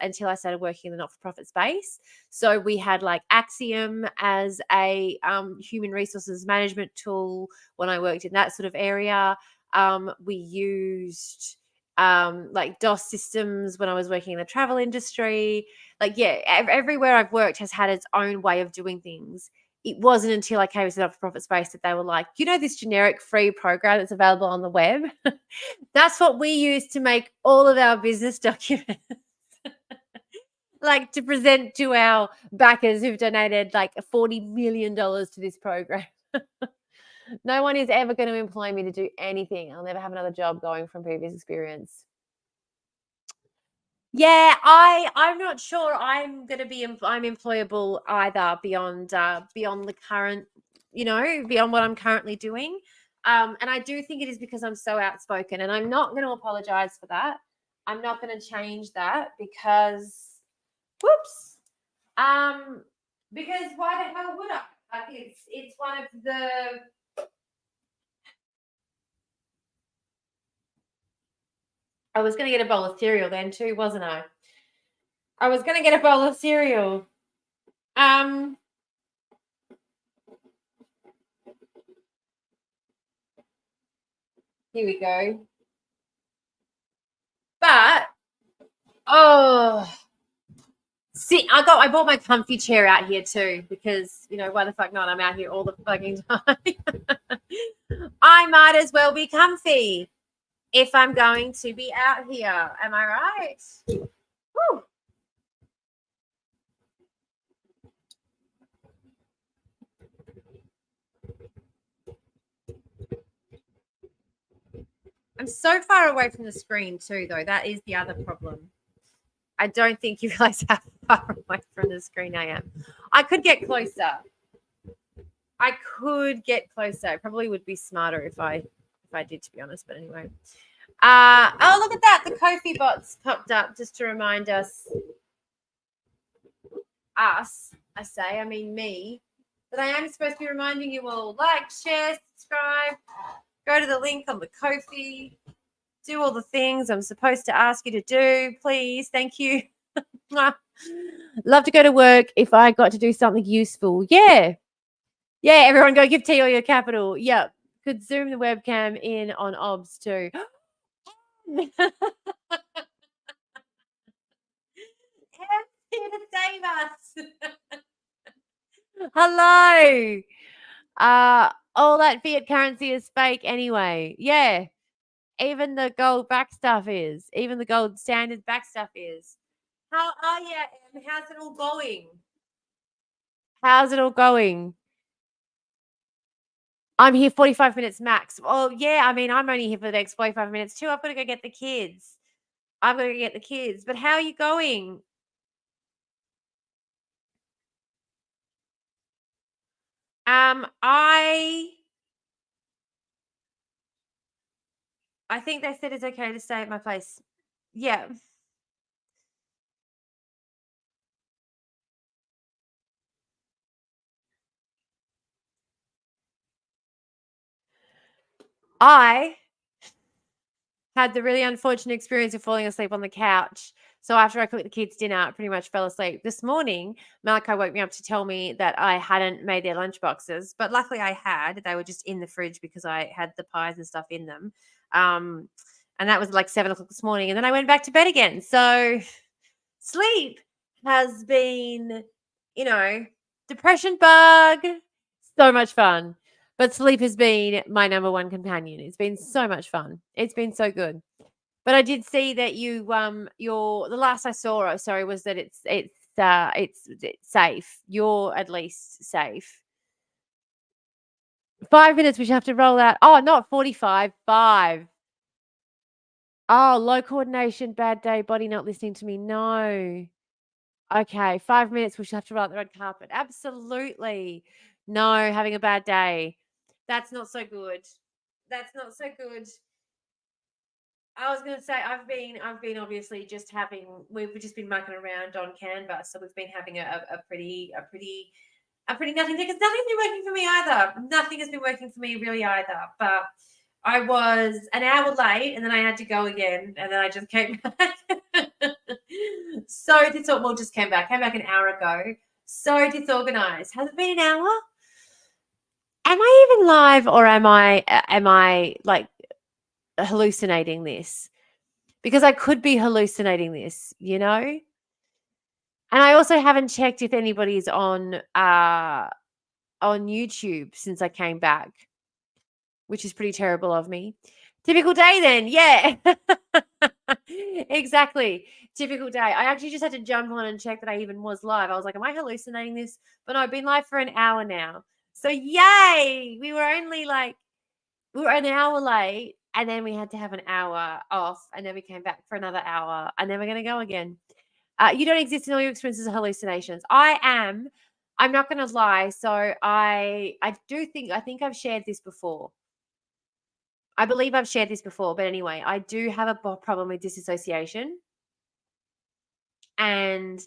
until I started working in the not-for-profit space. So we had like Axiom as a human resources management tool when I worked in that sort of area. We used like DOS systems when I was working in the travel industry. Like, everywhere I've worked has had its own way of doing things. It wasn't until I came to the not-for-profit space that they were like, this generic free program that's available on the web? That's what we use to make all of our business documents. Like, to present to our backers who've donated like $40 million to this program. No one is ever going to employ me to do anything. I'll never have another job going from previous experience. Yeah, I'm not sure I'm going to be I'm employable either beyond beyond the current, beyond what I'm currently doing. And I do think it is because I'm so outspoken, and I'm not going to apologize for that. I'm not going to change that because whoops. Um because why the hell would I? Like it's one of the I was going to get a bowl of cereal then too, wasn't I? I was going to get a bowl of cereal. Um Here we go. But oh, see, I bought my comfy chair out here too because why the fuck not? I'm out here all the fucking time. I might as well be comfy if I'm going to be out here. Am I right? Woo. I'm so far away from the screen too, though. That is the other problem. I don't think you realize how far away from the screen I am. I could get closer. It probably would be smarter if I did, to be honest. But anyway. Oh, look at that. The Ko-fi bots popped up just to remind us, I mean me, that I am supposed to be reminding you all, like, share, subscribe, go to the link on the Ko-fi, do all the things I'm supposed to ask you to do, please. Thank you. Love to go to work if I got to do something useful. Yeah, everyone go give T all your capital. Yep. Could zoom the webcam in on OBS too. Here to save us. Hello. All that fiat currency is fake anyway. Yeah. Even the gold back stuff is. Even the gold standard back stuff is. How are you? And how's it all going? How's it all going? I'm here 45 minutes max. Oh, yeah. I mean, I'm only here for the next 45 minutes too. I've got to go get the kids. But how are you going? I think they said it's okay to stay at my place. Yeah. I had the really unfortunate experience of falling asleep on the couch. So after I cooked the kids' dinner, I pretty much fell asleep. This morning, Malachi woke me up to tell me that I hadn't made their lunch boxes, but luckily I had. They were just in the fridge because I had the pies and stuff in them. And that was like 7 o'clock this morning. And then I went back to bed again. So sleep has been, depression bug. So much fun. But sleep has been my number one companion. It's been so much fun. It's been so good. But I did see that the last I saw, sorry, was that it's safe. You're at least safe. 5 minutes, we should have to roll out. Oh, not 45, 5. Oh, low coordination, bad day, body not listening to me. No. Okay, 5 minutes, we should have to roll out the red carpet. Absolutely. No, having a bad day. That's not so good. That's not so good. I was gonna say I've been obviously we've just been mucking around on Canva, so we've been having a pretty nothing because nothing's been working for me either. Nothing has been working for me really either. But I was an hour late and then I had to go again and then I just came back. So just came back an hour ago. So disorganized. Has it been an hour? Am I even live or am I like hallucinating this? Because I could be hallucinating this, And I also haven't checked if anybody's on YouTube since I came back, which is pretty terrible of me. Typical day then. Yeah. Exactly. Typical day. I actually just had to jump on and check that I even was live. I was like, am I hallucinating this? But no, I've been live for an hour now. So yay. We were an hour late. and then we had to have an hour off, and then we came back for another hour, and then we're going to go again. You don't exist in all your experiences of hallucinations. I'm not going to lie. So I think I've shared this before. I believe I've shared this before, but anyway, I do have a problem with disassociation. And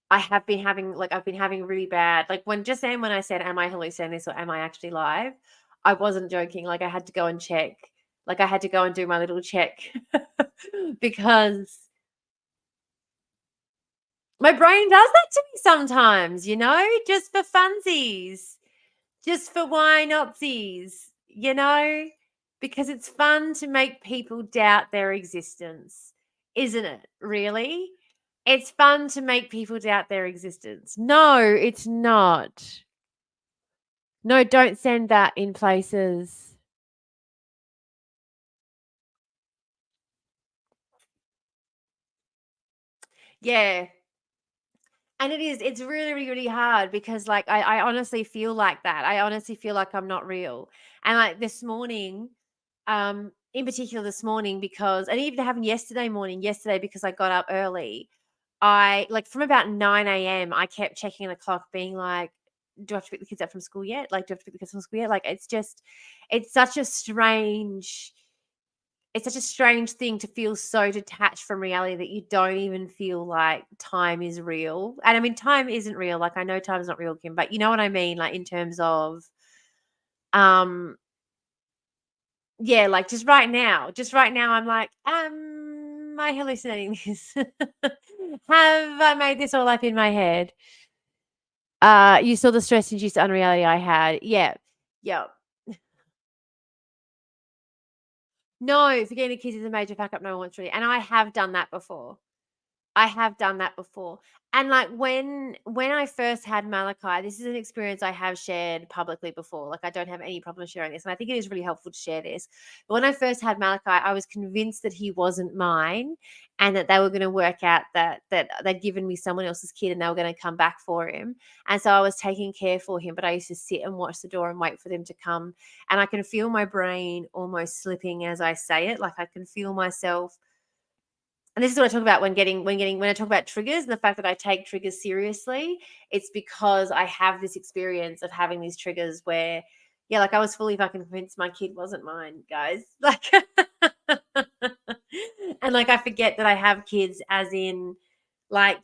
I've been having really bad, like when I said, am I hallucinating this or am I actually live? I wasn't joking. Like I had to go and check. Like I had to go and do my little check because my brain does that to me sometimes, just for funsies, just for why notsies, because it's fun to make people doubt their existence, isn't it? Really? It's fun to make people doubt their existence. No, it's not. No, don't send that in places. Yeah. And it's really, really, really hard because like I honestly feel like that. I honestly feel like I'm not real. And like this morning, in particular this morning, because and it even happened yesterday because I got up early. I like from about 9 a.m. I kept checking the clock, being like, do I have to pick the kids up from school yet? Like, do I have to pick the kids from school yet? Like, it's such a strange thing to feel so detached from reality that you don't even feel like time is real. And I mean, time isn't real. Like, I know time is not real, Kim, but you know what I mean? Like, in terms of, um, yeah, like just right now, I'm like, am I hallucinating this? Have I made this all up in my head? You saw the stress-induced unreality I had. Yeah. Yeah. No, forgetting the kids is a major fuck up no one wants really. And I have done that before. I have done that before. And like when I first had Malachi, this is an experience I have shared publicly before. Like I don't have any problem sharing this. And I think it is really helpful to share this. But when I first had Malachi, I was convinced that he wasn't mine and that they were going to work out that they'd given me someone else's kid and they were going to come back for him. And so I was taking care for him, but I used to sit and watch the door and wait for them to come. And I can feel my brain almost slipping as I say it. Like I can feel myself, and this is what I talk about when I talk about triggers and the fact that I take triggers seriously. It's because I have this experience of having these triggers where, yeah, like I was fully fucking convinced my kid wasn't mine, guys. Like, and like I forget that I have kids, as in, like,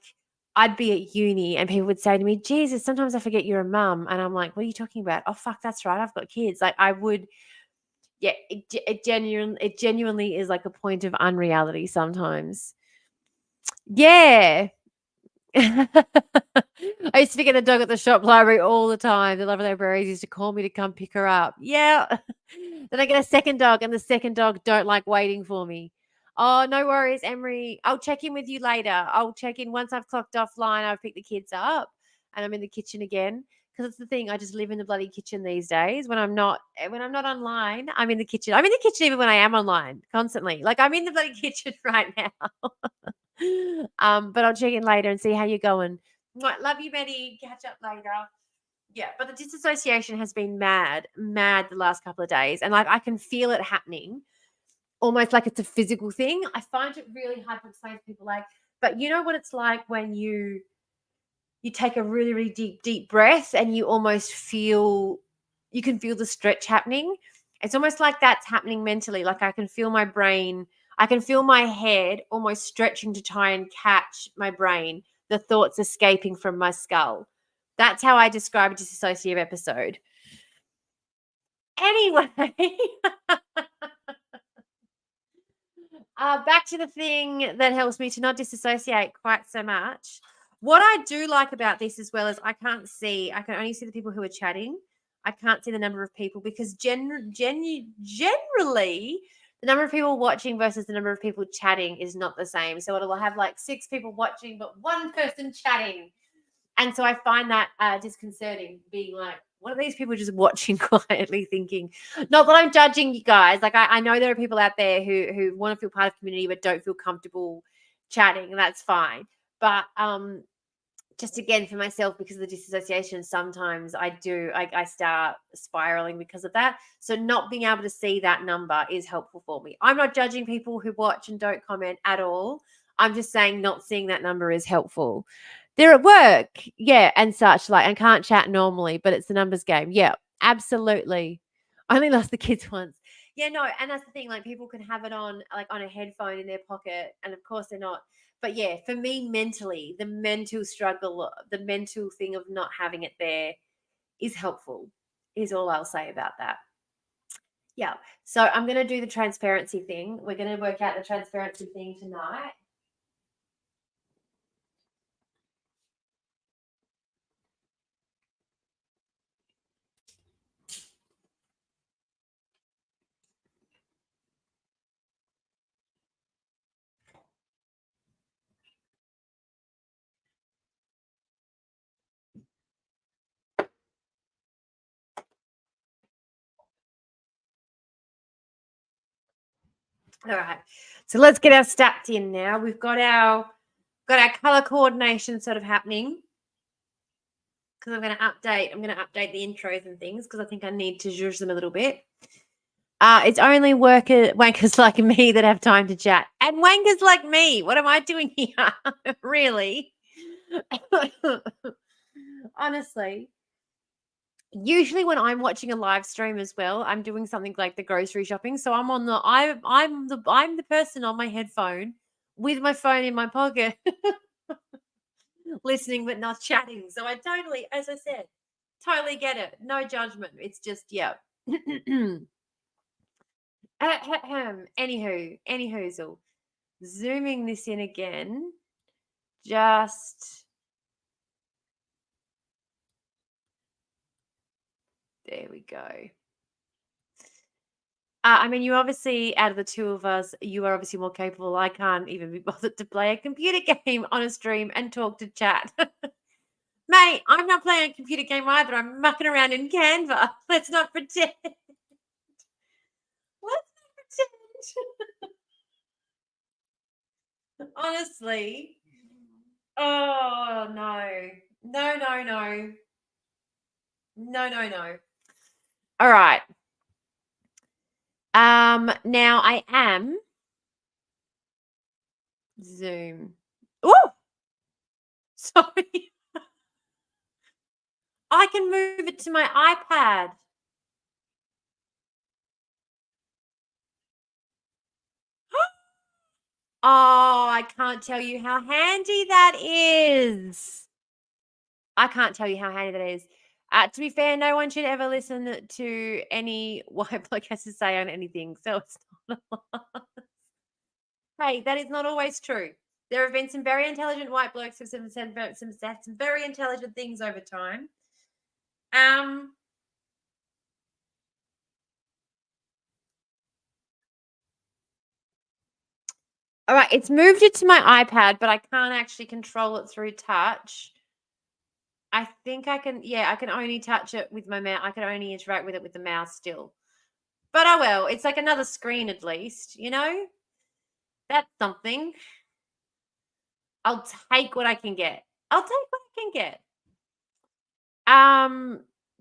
I'd be at uni and people would say to me, Jesus, sometimes I forget you're a mum. And I'm like, what are you talking about? Oh, fuck, that's right. I've got kids. Like I would, yeah, it genuinely is like a point of unreality sometimes. Yeah. I used to get the dog at the shop library all the time. The lovely librarians used to call me to come pick her up. Yeah. Then I get a second dog, and the second dog don't like waiting for me. Oh, no worries, Emery. I'll check in with you later. I'll check in once I've clocked offline. I've picked the kids up and I'm in the kitchen again. Because it's the thing, I just live in the bloody kitchen these days. When I'm not online, I'm in the kitchen. I'm in the kitchen even when I am online, constantly. Like I'm in the bloody kitchen right now. But I'll check in later and see how you're going. Love you, Betty. Catch up later. Yeah, but the disassociation has been mad the last couple of days. And like I can feel it happening almost like it's a physical thing. I find it really hard to explain to people, like, but you know what it's like when you take a really, really deep breath and you almost feel, you can feel the stretch happening. It's almost like that's happening mentally. Like I can feel my brain, I can feel my head almost stretching to try and catch my brain, the thoughts escaping from my skull. That's how I describe a dissociative episode. Anyway, back to the thing that helps me to not disassociate quite so much. What I do like about this as well is I can only see the people who are chatting. I can't see the number of people because generally the number of people watching versus the number of people chatting is not the same. So it'll have like 6 people watching, but 1 person chatting. And so I find that disconcerting, being like, what are these people just watching quietly thinking? Not that I'm judging you guys. Like I know there are people out there who want to feel part of community but don't feel comfortable chatting, and that's fine. But just again for myself, because of the disassociation, sometimes I start spiraling because of that. So not being able to see that number is helpful for me. I'm not judging people who watch and don't comment at all. I'm just saying not seeing that number is helpful. They're at work, yeah, and such, like, and can't chat normally, but it's the numbers game. Yeah, absolutely. I only lost the kids once. Yeah, no, and that's the thing, like, people can have it on, like, on a headphone in their pocket, and of course they're not. But yeah, for me mentally, the mental struggle, the mental thing of not having it there is helpful, is all I'll say about that. Yeah. So I'm going to do the transparency thing. We're going to work out the transparency thing tonight. All right. So let's get our stats in now. We've got our color coordination sort of happening. Because I'm going to update the intros and things, because I think I need to zhuzh them a little bit. It's only wankers like me that have time to chat. And wankers like me. What am I doing here? Really? Honestly. Usually when I'm watching a live stream as well, I'm doing something like the grocery shopping. So I'm the person on my headphone with my phone in my pocket listening but not chatting. So I totally, as I said, totally get it. No judgment. It's just, yeah. Anyhoozle. Zooming this in again. Just there we go. I mean, you obviously, out of the two of us, you are obviously more capable. I can't even be bothered to play a computer game on a stream and talk to chat. Mate, I'm not playing a computer game either. I'm mucking around in Canva. Let's not pretend. Let's not pretend. Honestly. Oh, no. No, no, no. No, no, no. All right. Now I am Zoom. Oh, sorry. I can move it to my iPad. Oh, I can't tell you how handy that is. I can't tell you how handy that is. To be fair, no one should ever listen to any white podcasters say on anything. So it's not a lot. Hey, that is not always true. There have been some very intelligent white blokes who have said some very intelligent things over time. All right, it's moved it to my iPad, but I can't actually control it through touch. I think I can, yeah, I can only touch it with my mouse. I can only interact with it with the mouse still. But oh well, it's like another screen at least, you know? That's something. I'll take what I can get. I'll take what I can get.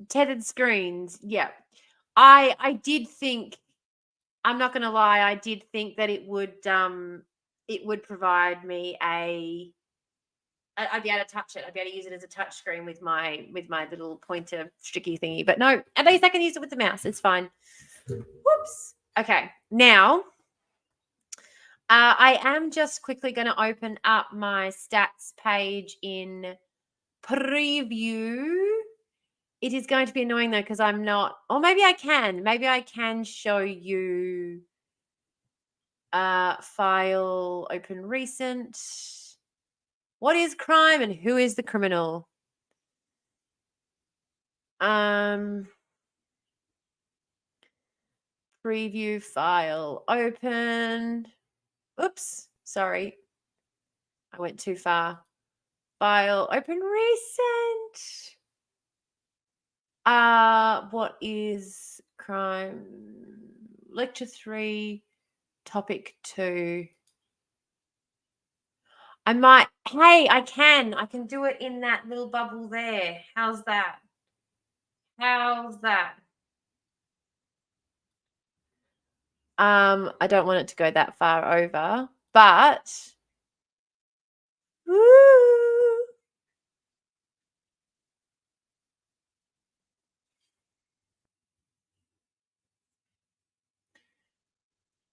Tethered screens, yeah. I did think, I'm not gonna lie, I did think that it would provide me I'd be able to touch it. I'd be able to use it as a touch screen with my little pointer sticky thingy. But no, at least I can use it with the mouse. It's fine. Whoops. Okay. Now, I am just quickly going to open up my stats page in preview. It is going to be annoying though, because I'm not, or maybe I can. Maybe I can show you file, open recent. What is crime and who is the criminal? Preview file open. Oops, sorry. I went too far. File open recent. What is crime? Lecture 3, topic 2. I might. Hey, I can. I can do it in that little bubble there. How's that? How's that? I don't want it to go that far over, but woo.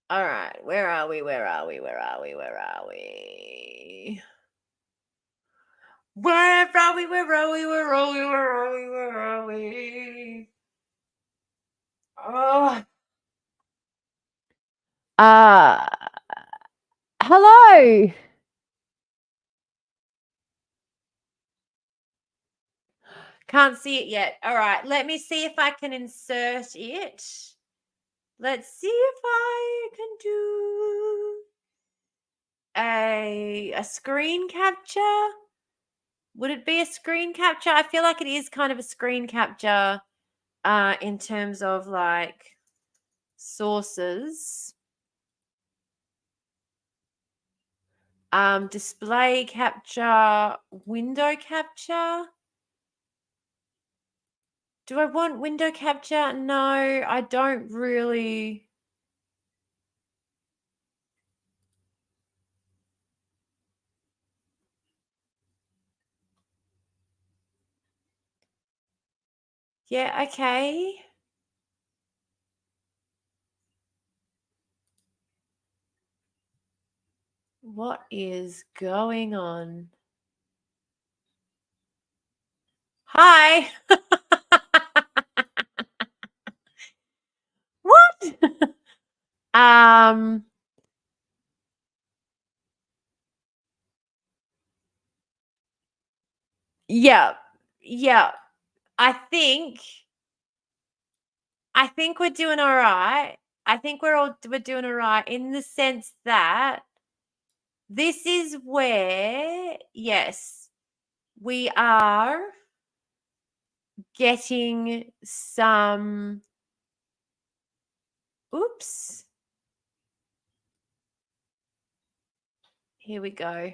All right, where are we? Where are we? Where are we? Where are we? Where are we? Where are we? Where are we? Where are we? Where are we? Oh. Uh hello. Can't see it yet. All right, let me see if I can insert it. Let's see if I can do a screen capture. Would it be a screen capture? I feel like it is kind of a screen capture in terms of like sources. Display capture, window capture. Do I want window capture? No, I don't really. Yeah, okay. What is going on? Hi. What? um yeah. Yeah. I think we're doing all right. I think we're doing all right in the sense that this is where, yes, we are getting some. Oops. Here we go.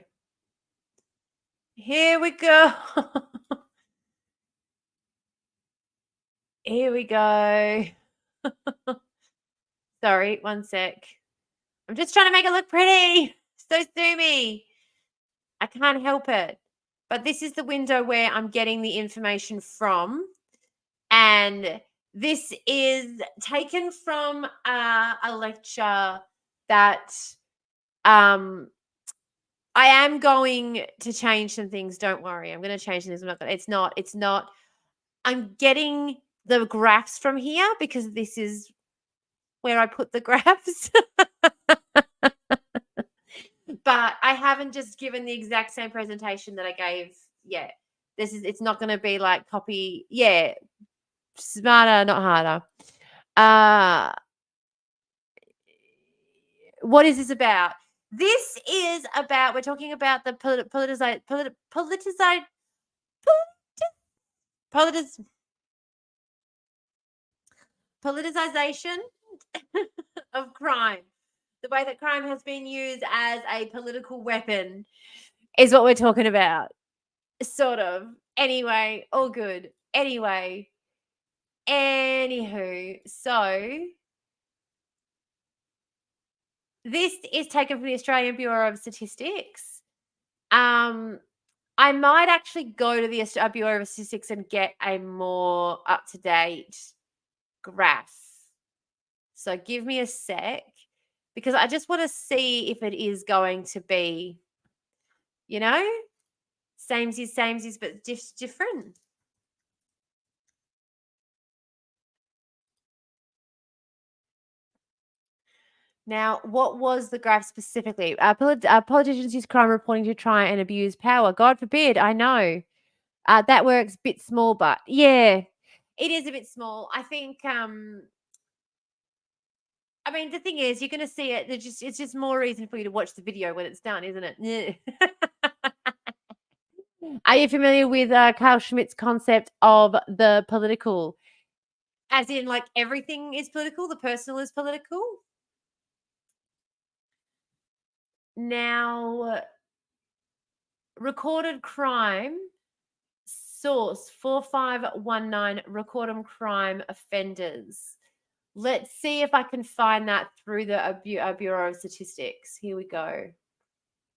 Here we go. Here we go. Sorry, one sec. I'm just trying to make it look pretty. So zoomy. I can't help it. But this is the window where I'm getting the information from. And this is taken from a lecture that I am going to change some things. Don't worry. I'm going to change things. I'm not going to, it's not, I'm getting the graphs from here because this is where I put the graphs. But I haven't just given the exact same presentation that I gave yet. It's not going to be like copy. Yeah. Smarter, not harder. What is this about? This is about, we're talking about the politicization of crime. The way that crime has been used as a political weapon is what we're talking about. Sort of. Anyway, all good. Anyway, anywho, so this is taken from the Australian Bureau of Statistics. I might actually go to the Bureau of Statistics and get a more up-to-date graph. So give me a sec because I just want to see if it is going to be, you know, samesies, but different. Now, what was the graph specifically? Politicians use crime reporting to try and abuse power. God forbid, I know. That works a bit small, but yeah, it is a bit small. I think I mean, the thing is, you're going to see it. It's just more reason for you to watch the video when it's done, isn't it? Are you familiar with Carl Schmitt's concept of the political? As in, like, everything is political, the personal is political? Now, recorded crime source 4519 recorded crime offenders. Let's see if I can find that through the Bureau of Statistics. Here we go.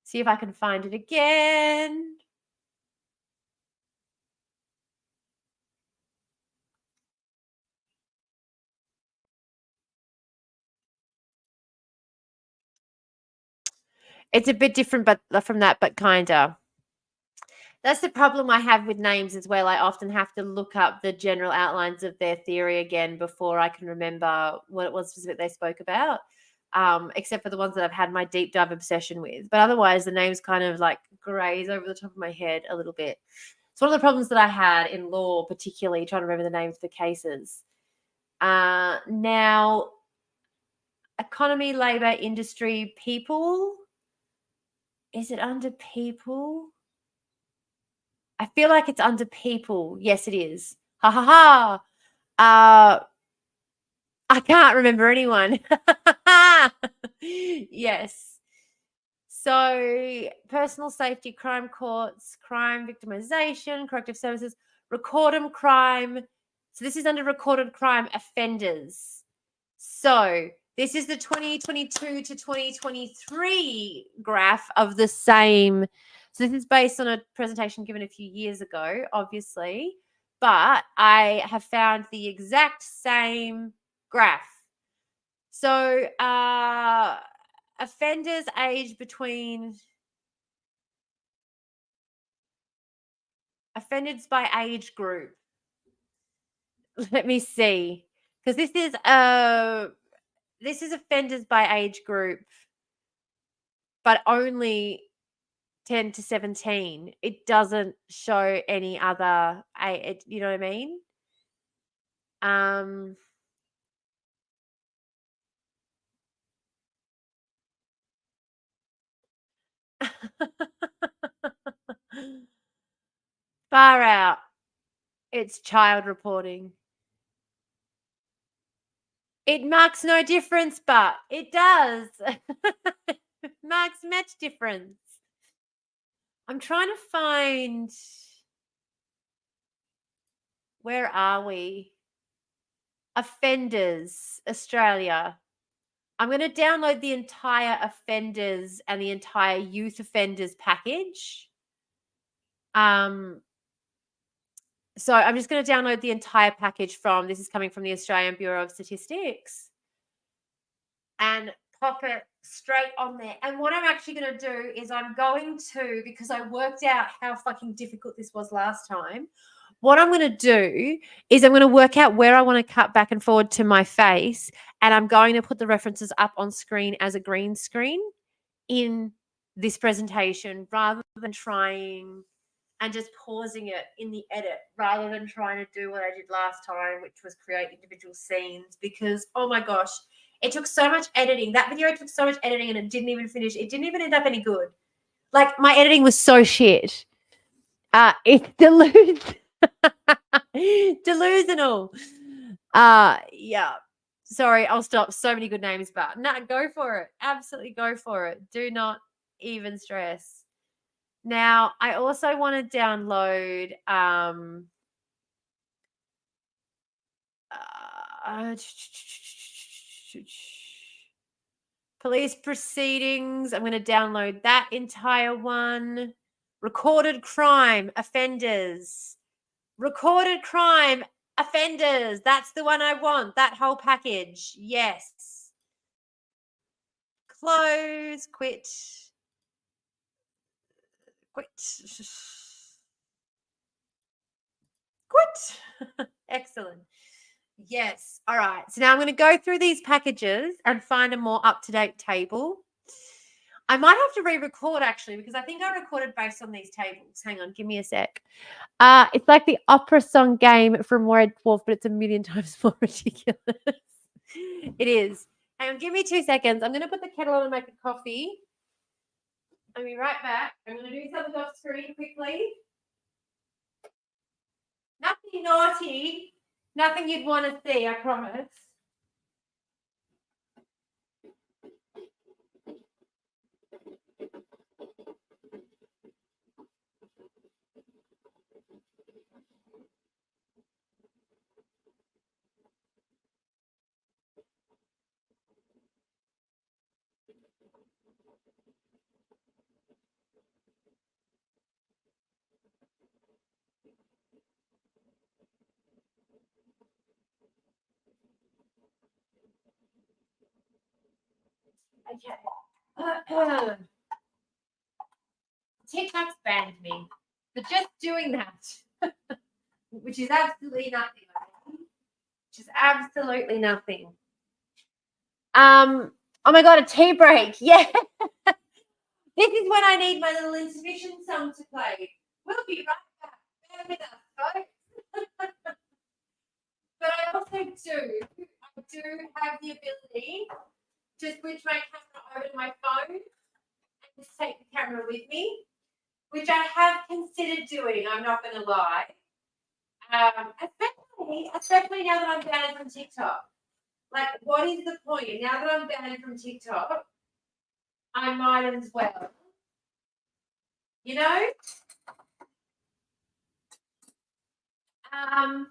See if I can find it again. It's a bit different but from that, but kinda. That's the problem I have with names as well. I often have to look up the general outlines of their theory again before I can remember what it was specific they spoke about, except for the ones that I've had my deep dive obsession with. But otherwise, the names kind of like graze over the top of my head a little bit. It's one of the problems that I had in law, particularly trying to remember the names of the cases. Now, economy, labor, industry, people. Is it under people? I feel like it's under people. Yes, it is. Ha ha ha. I can't remember anyone. Yes. So, personal safety, crime courts, crime victimization, corrective services, recorded crime. So, this is under recorded crime offenders. So, this is the 2022 to 2023 graph of the same. So, this is based on a presentation given a few years ago, obviously, but I have found the exact same graph. So, offenders aged between offenders by age group. Let me see, because this is offenders by age group, but only 10 to 17. It doesn't show any other, you know what I mean? Far out. It's child reporting. It marks no difference, but it does. Marks much difference. I'm trying to find, where are we? Offenders, Australia. I'm going to download the entire offenders and the entire youth offenders package. So I'm just going to download the entire package from, this is coming from the Australian Bureau of Statistics, and pop it straight on there. And what I'm actually going to do is I'm going to, because I worked out how fucking difficult this was last time, what I'm going to do is I'm going to work out where I want to cut back and forward to my face, and I'm going to put the references up on screen as a green screen in this presentation rather than trying and just pausing it in the edit rather than trying to do what I did last time, which was create individual scenes, because, oh my gosh, it took so much editing. That video took so much editing and it didn't even finish. It didn't even end up any good. Like, my editing was so shit. It's delusional. Yeah. Sorry, I'll stop. So many good names, but go for it. Absolutely go for it. Do not even stress. Now, I also want to download police proceedings. I'm going to download that entire one. Recorded crime offenders. Recorded crime offenders. That's the one I want. That whole package. Yes. Close. Quit. Excellent. Yes. All right. So now I'm going to go through these packages and find a more up-to-date table. I might have to re-record actually, because I think I recorded based on these tables. Hang on, give me a sec. It's like the opera song game from Red Dwarf, but it's a million times more ridiculous. It is. Hang on, give me 2 seconds. I'm going to put the kettle on and make a coffee. I'll be right back. I'm going to do something off screen quickly. Nothing naughty. Nothing you'd want to see, I promise. Okay. TikTok's banned me for just doing that, which is absolutely nothing. Which is absolutely nothing. Oh my god, a tea break. Yeah. This is when I need my little intermission song to play. We'll be right back. Bear with us, folks. But I also do have the ability to switch my camera over to my phone and just take the camera with me, which I have considered doing, I'm not going to lie. Especially now that I'm banned from TikTok. Like, what is the point? Now that I'm banned from TikTok, I might as well. You know? I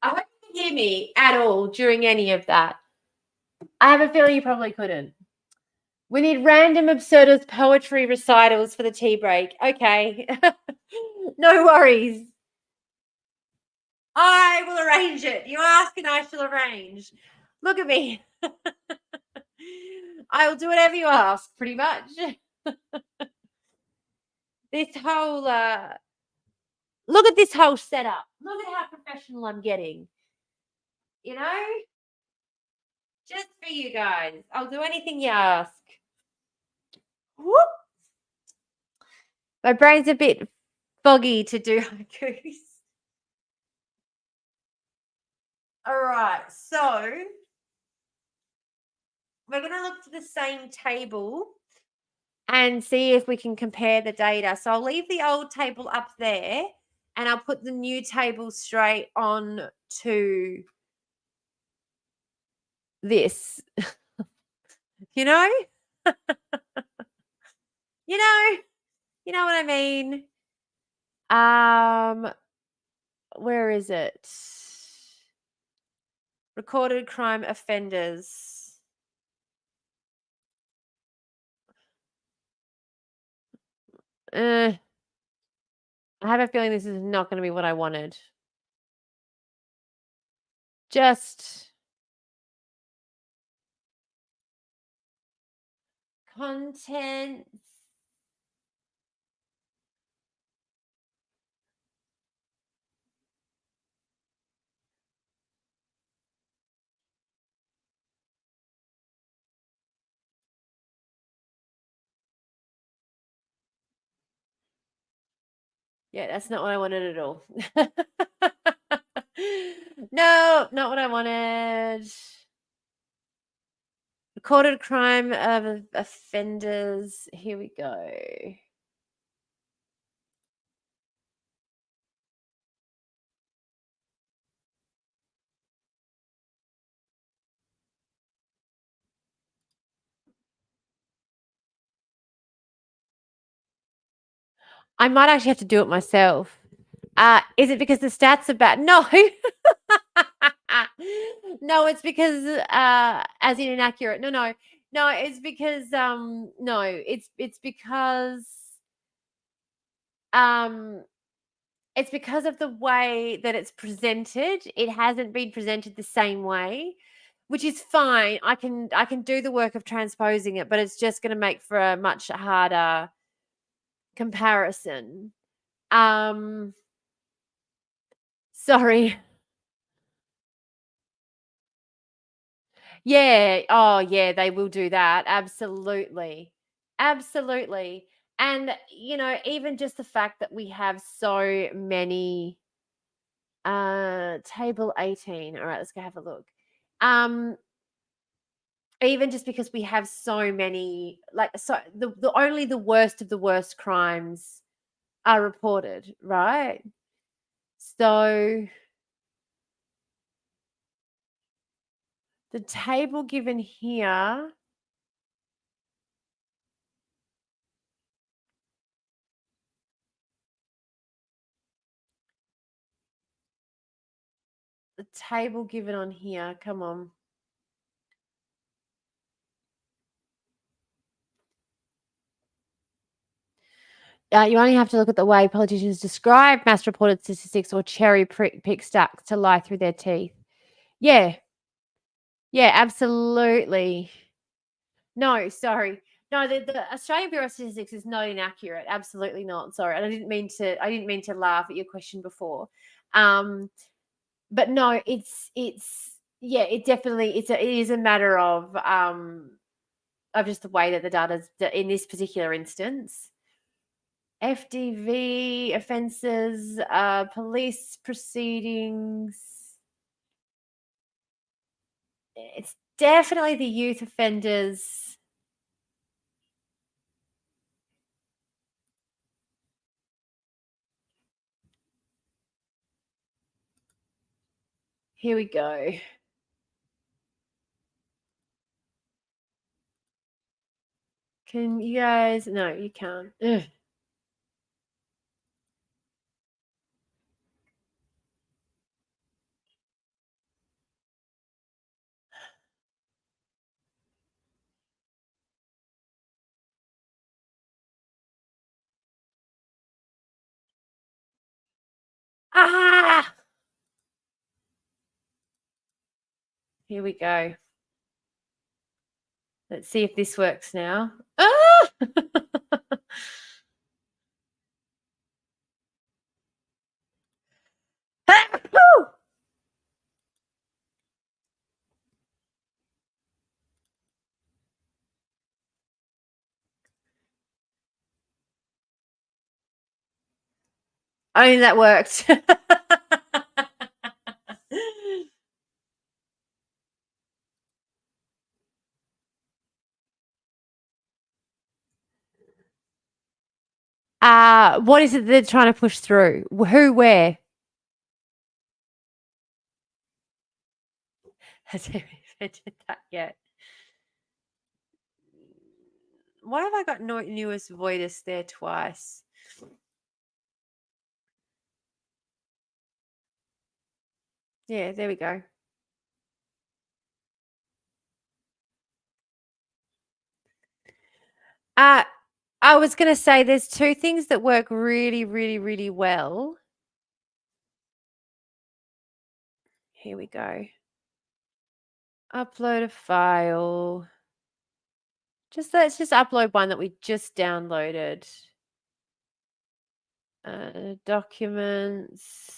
hope you can hear me at all during any of that. I have a feeling you probably couldn't. We need random absurdist poetry recitals for the tea break. Okay. No worries. I will arrange it. You ask and I shall arrange. Look at me. I will do whatever you ask, pretty much. This whole look at this whole setup. Look at how professional I'm getting. You know? Just for you guys. I'll do anything you ask. Whoop. My brain's a bit foggy to do haikus. All right, so we're going to look for the same table and see if we can compare the data. So I'll leave the old table up there and I'll put the new table straight on to this. You know? You know what I mean? Where is it? Recorded crime offenders. I have a feeling this is not going to be what I wanted. Just content. Yeah, that's not what I wanted at all. No, not what I wanted. Recorded crime of offenders. Here we go. I might actually have to do it myself. Is it because the stats are bad? No. No, it's because as in inaccurate. No. No, it's because no, it's because um it's because of the way that it's presented. It hasn't been presented the same way, which is fine. I can do the work of transposing it, but it's just going to make for a much harder comparison. Sorry. Yeah. Oh, yeah, they will do that. Absolutely. Absolutely. And, even just the fact that we have so many table 18. All right, let's go have a look. Even just because we have so many, like, so the only the worst of the worst crimes are reported, right? So the table given here, the table given on here, come on. You only have to look at the way politicians describe mass-reported statistics or cherry-pick stats to lie through their teeth. Yeah. Yeah, absolutely. No, sorry. No, the Australian Bureau of Statistics is not inaccurate. Absolutely not. Sorry, and I didn't mean to laugh at your question before. But no, it's yeah, it definitely it is a matter of just the way that the data's in this particular instance. FDV offences, police proceedings. It's definitely the youth offenders. Here we go. Can you guys? No, you can't. Ugh. Ah! Here we go. Let's see if this works now. Ah! Only that worked. What is it they're trying to push through? Who, where? Has anyone invented that yet? Why have I got newest voidus there twice? Yeah, there we go. I was going to say there's two things that work really, really, really well. Here we go. Upload a file. Let's just upload one that we just downloaded. Documents.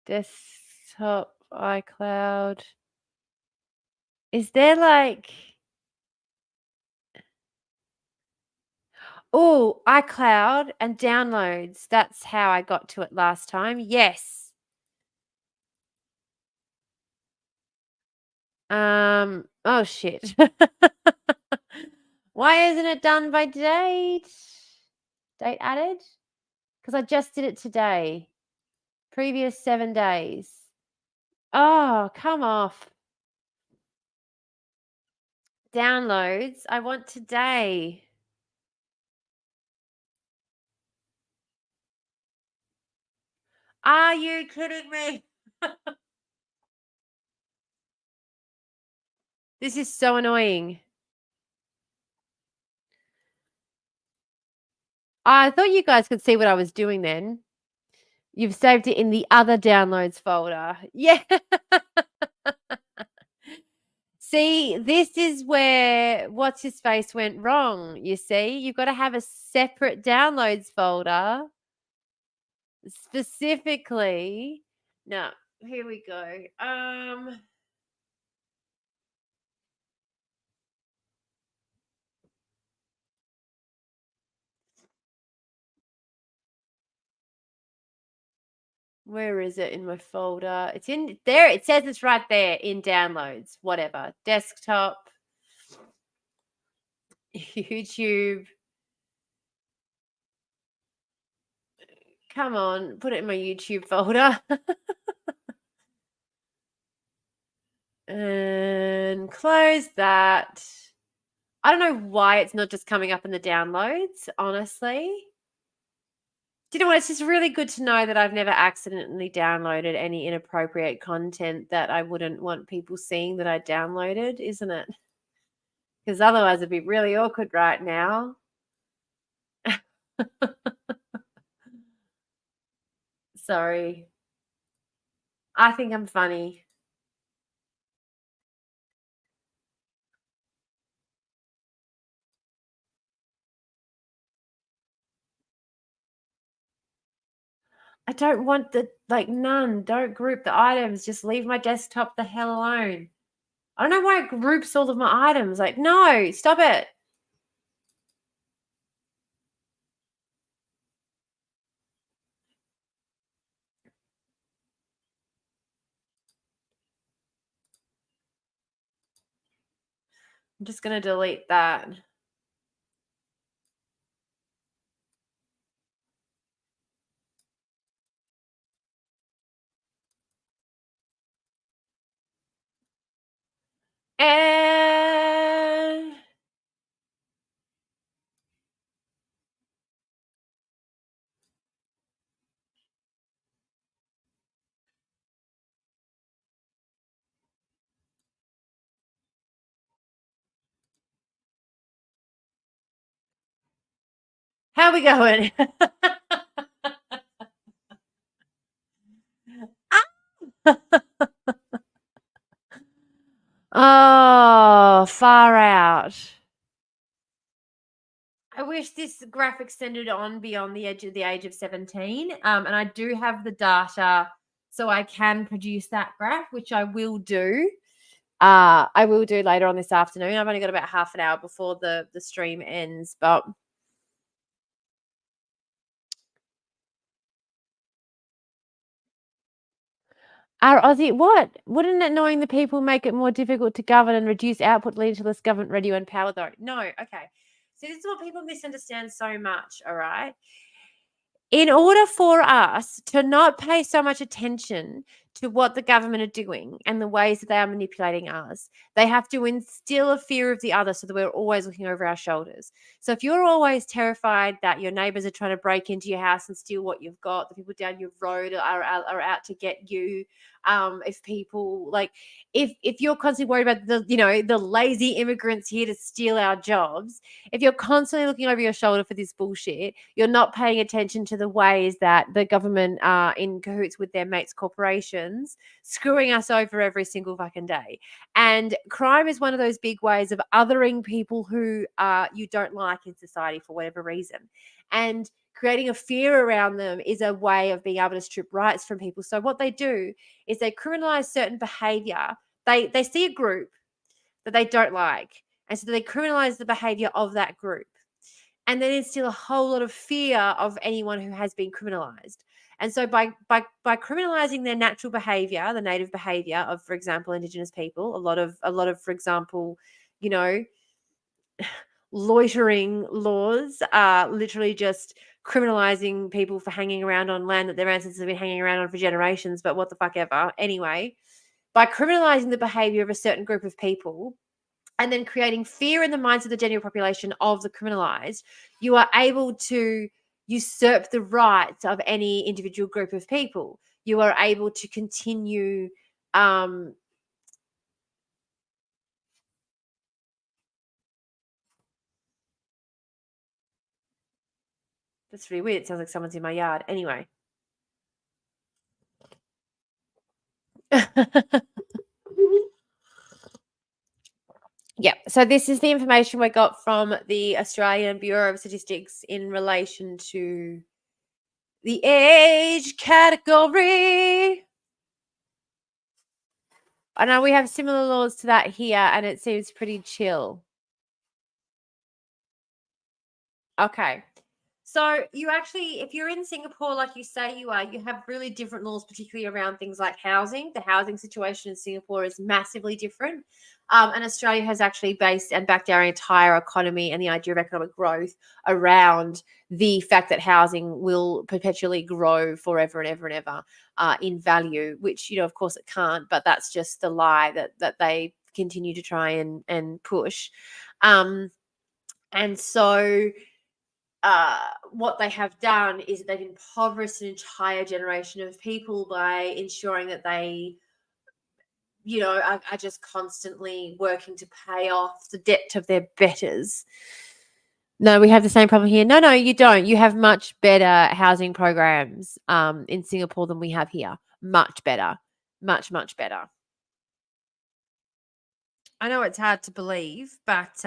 Desktop, iCloud. Is there like... Oh, iCloud and downloads. That's how I got to it last time. Yes. Oh shit. Why isn't it done by date? Date added? Because I just did it today. Previous 7 days. Oh, come off. Downloads. I want today. Are you kidding me? This is so annoying. I thought you guys could see what I was doing then. You've saved it in the other downloads folder. Yeah. See, this is where what's his face went wrong. You see, you've got to have a separate downloads folder specifically. No, here we go. Where is it in my folder? It's in there. It says it's right there in downloads, whatever. Desktop, YouTube. Come on, put it in my YouTube folder. And close that. I don't know why it's not just coming up in the downloads, honestly. Do you know what? It's just really good to know that I've never accidentally downloaded any inappropriate content that I wouldn't want people seeing that I downloaded, isn't it? Because otherwise it'd be really awkward right now. Sorry. I think I'm funny. I don't want none. Don't group the items. Just leave my desktop the hell alone. I don't know why it groups all of my items. Like, no, stop it. I'm just going to delete that. And how are we going? Oh, far out. I wish this graph extended on beyond the age of 17. And I do have the data, so I can produce that graph, which I will do. I will do later on this afternoon. I've only got about half an hour before the stream ends, but our Aussie, what? Wouldn't it knowing the people make it more difficult to govern and reduce output leading to less government ready and power though? No, okay. So this is what people misunderstand so much, all right? In order for us to not pay so much attention to what the government are doing and the ways that they are manipulating us, they have to instill a fear of the other so that we're always looking over our shoulders. So if you're always terrified that your neighbors are trying to break into your house and steal what you've got, the people down your road are out to get you, if people if you're constantly worried about the lazy immigrants here to steal our jobs, if you're constantly looking over your shoulder for this bullshit, you're not paying attention to the ways that the government are in cahoots with their mates corporations, screwing us over every single fucking day. And crime is one of those big ways of othering people who you don't like in society for whatever reason. And creating a fear around them is a way of being able to strip rights from people. So what they do is they criminalize certain behavior. They see a group that they don't like, and so they criminalize the behavior of that group. And then instill a whole lot of fear of anyone who has been criminalized. And so by criminalizing their natural behavior, the native behavior of, for example, Indigenous people, a lot of, for example, loitering laws are literally just criminalizing people for hanging around on land that their ancestors have been hanging around on for generations, but what the fuck ever. Anyway, by criminalizing the behavior of a certain group of people and then creating fear in the minds of the general population of the criminalized, you are able to usurp the rights of any individual group of people. You are able to continue that's really weird. It sounds like someone's in my yard. Anyway. Yeah, so this is the information we got from the Australian Bureau of Statistics in relation to the age category. I know we have similar laws to that here, and it seems pretty chill. Okay. So you actually, if you're in Singapore, like you say you are, you have really different laws, particularly around things like housing. The housing situation in Singapore is massively different. And Australia has actually based and backed our entire economy and the idea of economic growth around the fact that housing will perpetually grow forever and ever and ever in value, which, of course it can't, but that's just the lie that they continue to try and push. And so what they have done is they've impoverished an entire generation of people by ensuring that they, are just constantly working to pay off the debt of their betters. No, we have the same problem here. No, you don't. You have much better housing programs in Singapore than we have here. Much better. Much better. I know it's hard to believe, but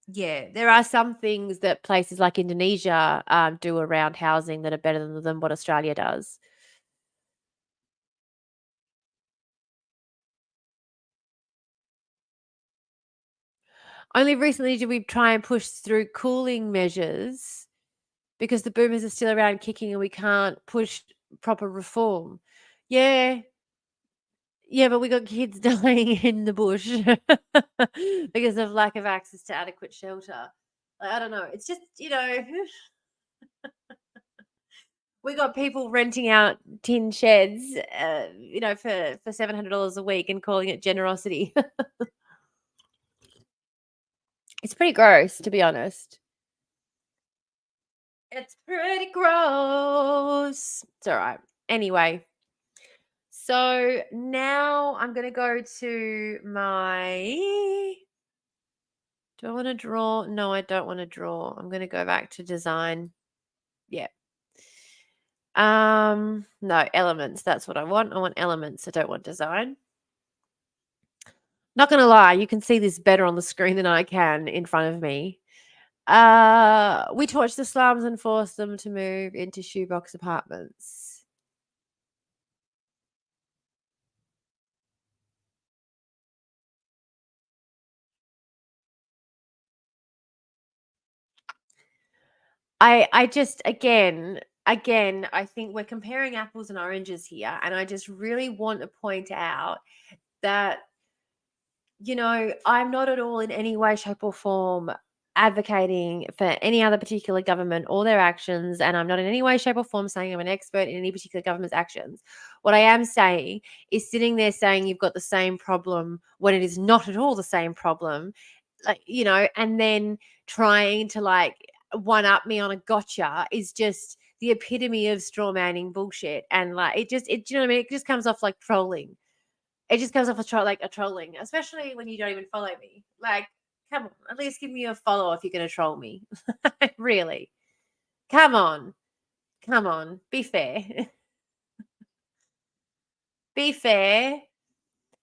yeah, there are some things that places like Indonesia do around housing that are better than what Australia does. Only recently did we try and push through cooling measures because the boomers are still around kicking and we can't push proper reform. Yeah. Yeah, but we got kids dying in the bush because of lack of access to adequate shelter. Like, I don't know. It's just, we got people renting out tin sheds, for $700 a week and calling it generosity. It's pretty gross, to be honest. It's pretty gross. It's all right. Anyway, so now I'm going to go to my. Do I want to draw? No, I don't want to draw. I'm going to go back to design. Yeah. No, elements. That's what I want. I want elements. I don't want design. Not going to lie, you can see this better on the screen than I can in front of me. We torched the slums and forced them to move into shoebox apartments. I just again, I think we're comparing apples and oranges here, and I just really want to point out that I'm not at all in any way, shape, or form advocating for any other particular government or their actions. And I'm not in any way, shape, or form saying I'm an expert in any particular government's actions. What I am saying is sitting there saying you've got the same problem when it is not at all the same problem, and then trying to one up me on a gotcha is just the epitome of straw manning bullshit. And do you know what I mean? It just comes off like trolling. It just comes off like a trolling, especially when you don't even follow me. Like, come on, at least give me a follow if you're going to troll me. Really? Come on. Come on. Be fair. Be fair.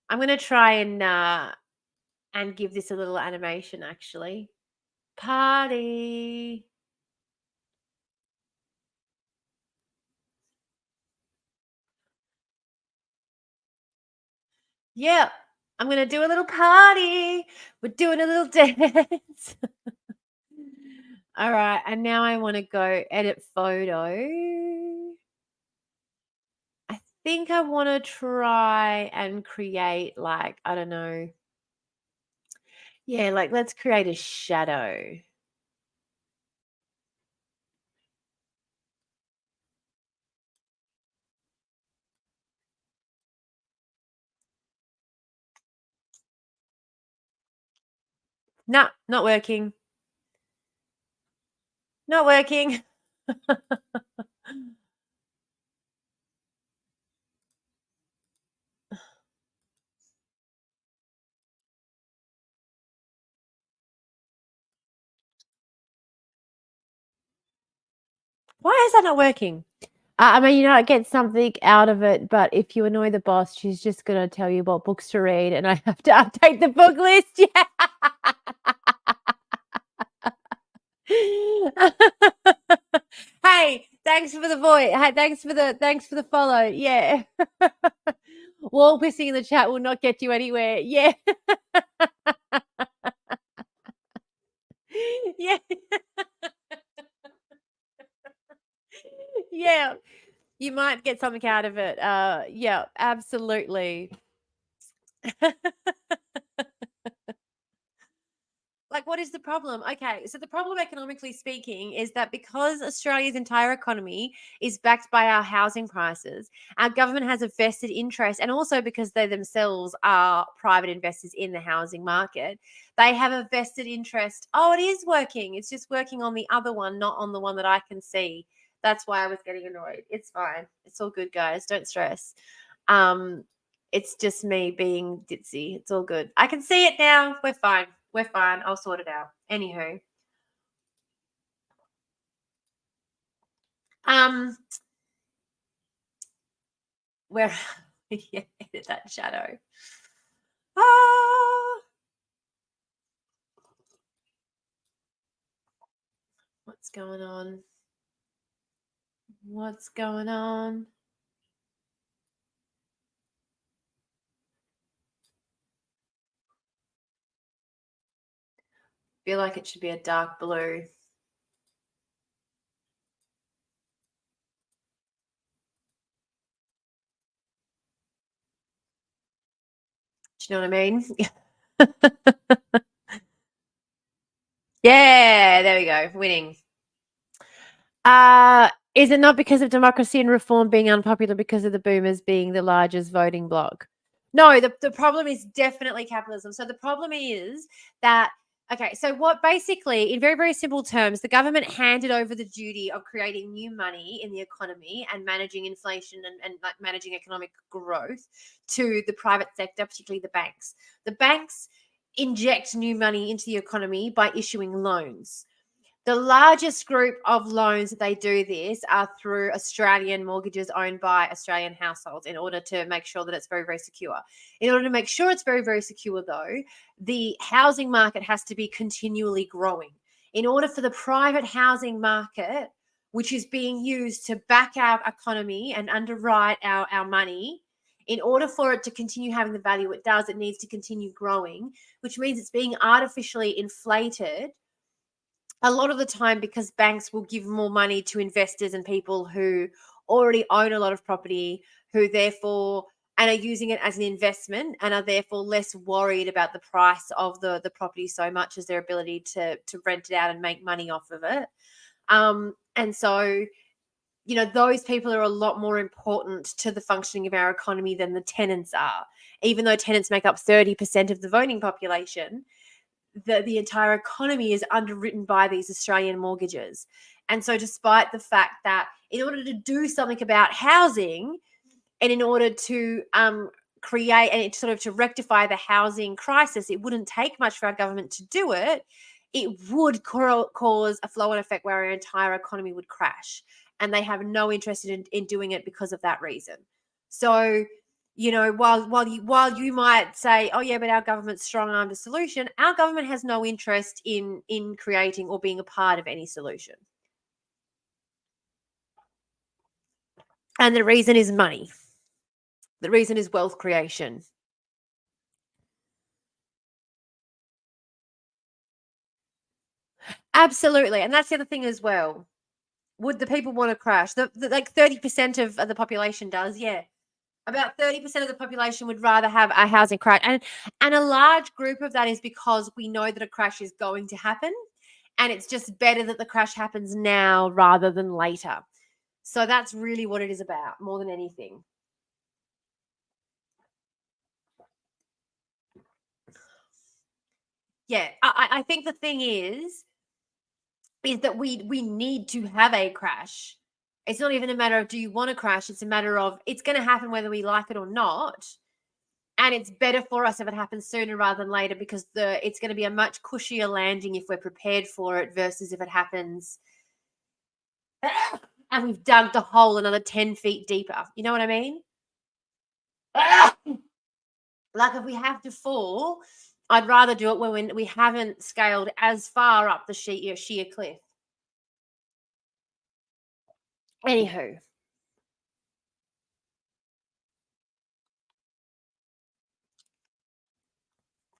I'm going to try and give this a little animation actually. Party. Yeah. I'm going to do a little party. We're doing a little dance. All right. And now I want to go edit photo. I think I want to try and create I don't know. Yeah, let's create a shadow. Nah, not working. Not working. Why is that not working? I mean, I get something out of it, but if you annoy the boss, she's just going to tell you what books to read, and I have to update the book list. Yeah. Hey, thanks for the voice. Hey, thanks for the follow. Yeah. Wall pissing in the chat will not get you anywhere. Yeah. Yeah. Yeah. You might get something out of it. Yeah, absolutely. What is the problem? Okay, so the problem, economically speaking, is that because Australia's entire economy is backed by our housing prices, our government has a vested interest, and also because they themselves are private investors in the housing market, they have a vested interest. Oh, it is working. It's just working on the other one, not on the one that I can see. That's why I was getting annoyed. It's fine. It's all good, guys. Don't stress. Um, it's just me being ditzy. It's all good. I can see it now. We're fine. We're fine. I'll sort it out. Anywho. Where yeah, edit that shadow. Ah, what's going on? What's going on? Feel like it should be a dark blue. Do you know what I mean? Yeah, there we go. Winning. Is it not because of democracy and reform being unpopular because of the boomers being the largest voting bloc? No, the problem is definitely capitalism. So the problem is that, okay, so what basically, in very, very simple terms, the government handed over the duty of creating new money in the economy and managing inflation and like managing economic growth to the private sector, particularly the banks. The banks inject new money into the economy by issuing loans. The largest group of loans that they do this are through Australian mortgages owned by Australian households in order to make sure that it's very, very secure. In order to make sure it's very, very secure, though, the housing market has to be continually growing. In order for the private housing market, which is being used to back our economy and underwrite our money, in order for it to continue having the value it does, it needs to continue growing, which means it's being artificially inflated a lot of the time because banks will give more money to investors and people who already own a lot of property, who therefore and are using it as an investment and are therefore less worried about the price of the property so much as their ability to rent it out and make money off of it. And so, you know, those people are a lot more important to the functioning of our economy than the tenants are. Even though tenants make up 30% of the voting population, the entire economy is underwritten by these Australian mortgages. And so despite the fact that in order to do something about housing and in order to create and sort of to rectify the housing crisis, it wouldn't take much for our government to do it. It would cause a flow-on effect where our entire economy would crash. And they have no interest in doing it because of that reason. So, you know, while you might say, oh yeah, but our government's strong-armed a solution, our government has no interest in creating or being a part of any solution. And the reason is money. The reason is wealth creation. Absolutely. And that's the other thing as well. Would the people want to crash? Like 30% of the population does, yeah. About 30% of the population would rather have a housing crash. And a large group of that is because we know that a crash is going to happen. And it's just better that the crash happens now rather than later. So that's really what it is about, more than anything. Yeah, I think the thing is that we need to have a crash. It's not even a matter of do you want to crash? It's a matter of it's going to happen whether we like it or not. And it's better for us if it happens sooner rather than later because it's going to be a much cushier landing if we're prepared for it versus if it happens and we've dug the hole another 10 feet deeper. You know what I mean? Like if we have to fall, I'd rather do it when we haven't scaled as far up the sheer cliff. Anywho.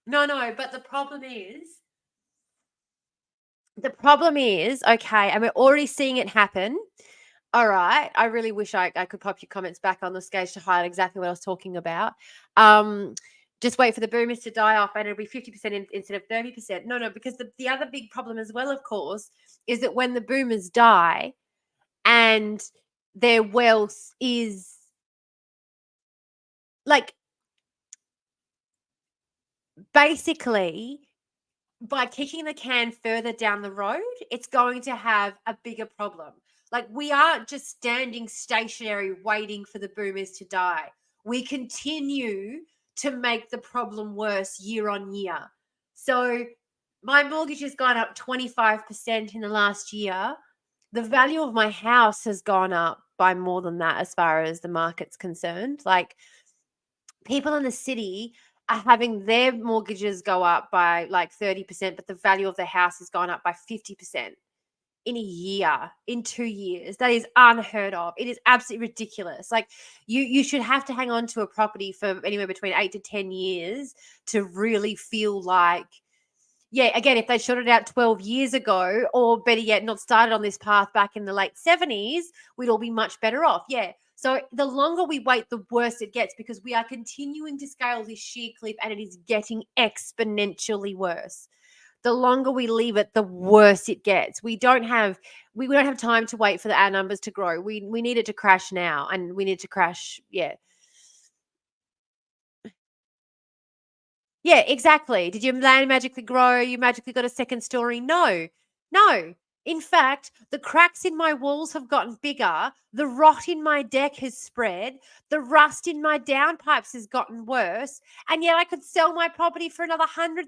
No, but the problem is, okay, and we're already seeing it happen. All right. I really wish I could pop your comments back on the stage to highlight exactly what I was talking about. Just wait for the boomers to die off and it'll be 50% instead of 30%. No, because the other big problem as well, of course, is that when the boomers die and their wealth is like basically by kicking the can further down the road, it's going to have a bigger problem. Like we aren't just standing stationary waiting for the boomers to die. We continue to make the problem worse year on year. So My mortgage has gone up 25% in the last year. The value of my house has gone up by more than that as far as the market's concerned. Like, people in the city are having their mortgages go up by like 30%, but the value of their house has gone up by 50% in a year, in 2 years. That is unheard of. It is absolutely ridiculous. Like, you should have to hang on to a property for anywhere between 8 to 10 years to really feel like, yeah, again, if they shot it out 12 years ago, or better yet, not started on this path back in the late 70s, we'd all be much better off. Yeah. So the longer we wait, the worse it gets, because we are continuing to scale this sheer cliff and it is getting exponentially worse. The longer we leave it, the worse it gets. We don't have time to wait for our numbers to grow. We need it to crash now, and we need to crash. Yeah. Yeah, exactly. Did your land magically grow? You magically got a second story? No, no. In fact, the cracks in my walls have gotten bigger. The rot in my deck has spread. The rust in my downpipes has gotten worse. And yet I could sell my property for another $100,000.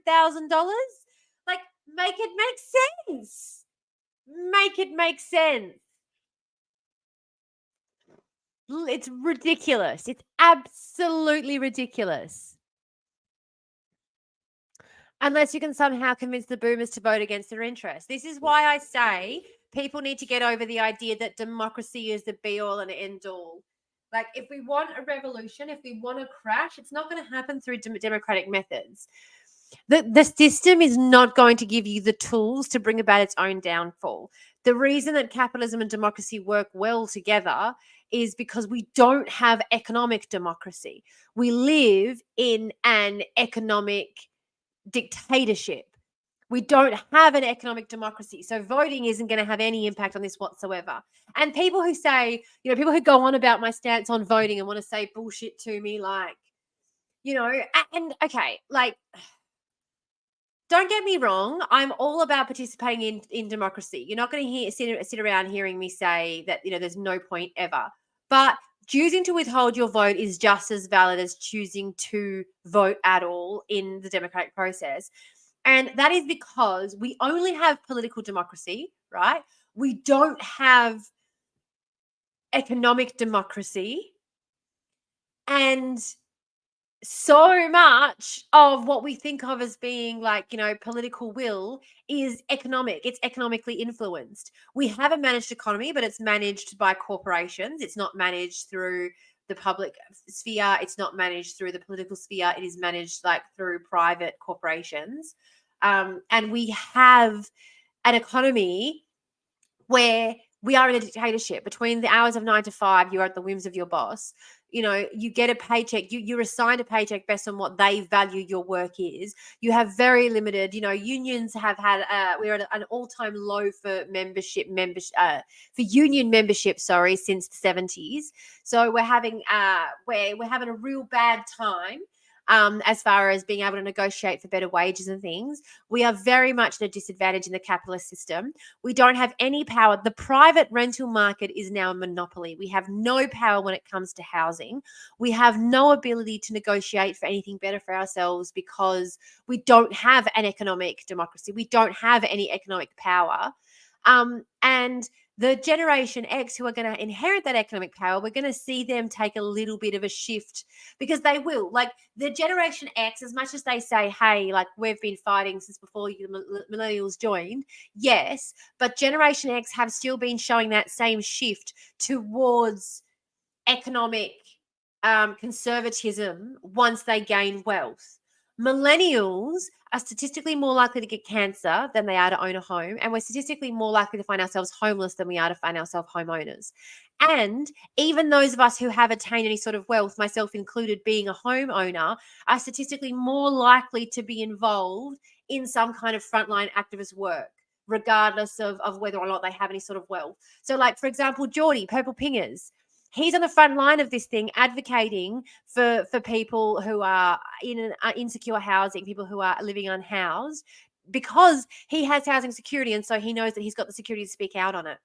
Like, make it make sense. Make it make sense. It's ridiculous. It's absolutely ridiculous. Unless you can somehow convince the boomers to vote against their interests. This is why I say people need to get over the idea that democracy is the be all and end all. Like, if we want a revolution, if we want a crash, it's not going to happen through democratic methods. The system is not going to give you the tools to bring about its own downfall. The reason that capitalism and democracy work well together is because we don't have economic democracy. We live in an economic dictatorship. We don't have an economic democracy. So voting isn't going to have any impact on this whatsoever. And people who say, people who go on about my stance on voting and want to say bullshit to me, like, and okay, like, don't get me wrong, I'm all about participating in democracy. You're not going to sit around hearing me say that, there's no point ever. But choosing to withhold your vote is just as valid as choosing to vote at all in the democratic process. And that is because we only have political democracy, right? We don't have economic democracy. And so much of what we think of as being like, political will is economic. It's economically influenced. We have a managed economy, but it's managed by corporations. It's not managed through the public sphere. It's not managed through the political sphere. It is managed like through private corporations. And we have an economy where we are in a dictatorship. Between the hours of 9 to 5, you're at the whims of your boss. You get a paycheck. You're assigned a paycheck based on what they value your work is. You have very limited, unions have had, we're at an all-time low for for union membership, since the 70s. So we're having a real bad time. As far as being able to negotiate for better wages and things. We are very much at a disadvantage in the capitalist system. We don't have any power. The private rental market is now a monopoly. We have no power when it comes to housing. We have no ability to negotiate for anything better for ourselves because we don't have an economic democracy. We don't have any economic power. And the Generation X, who are going to inherit that economic power, we're going to see them take a little bit of a shift, because they will. Like, the Generation X, as much as they say, hey, like, we've been fighting since before you millennials joined, yes, but Generation X have still been showing that same shift towards economic conservatism once they gain wealth. Millennials are statistically more likely to get cancer than they are to own a home, and we're statistically more likely to find ourselves homeless than we are to find ourselves homeowners. And even those of us who have attained any sort of wealth, myself included, being a homeowner, are statistically more likely to be involved in some kind of frontline activist work, regardless of whether or not they have any sort of wealth. So, like, for example, Geordie, Purple Pingers, he's on the front line of this thing, advocating for people who are in an insecure housing, people who are living unhoused, because he has housing security, and so he knows that he's got the security to speak out on it.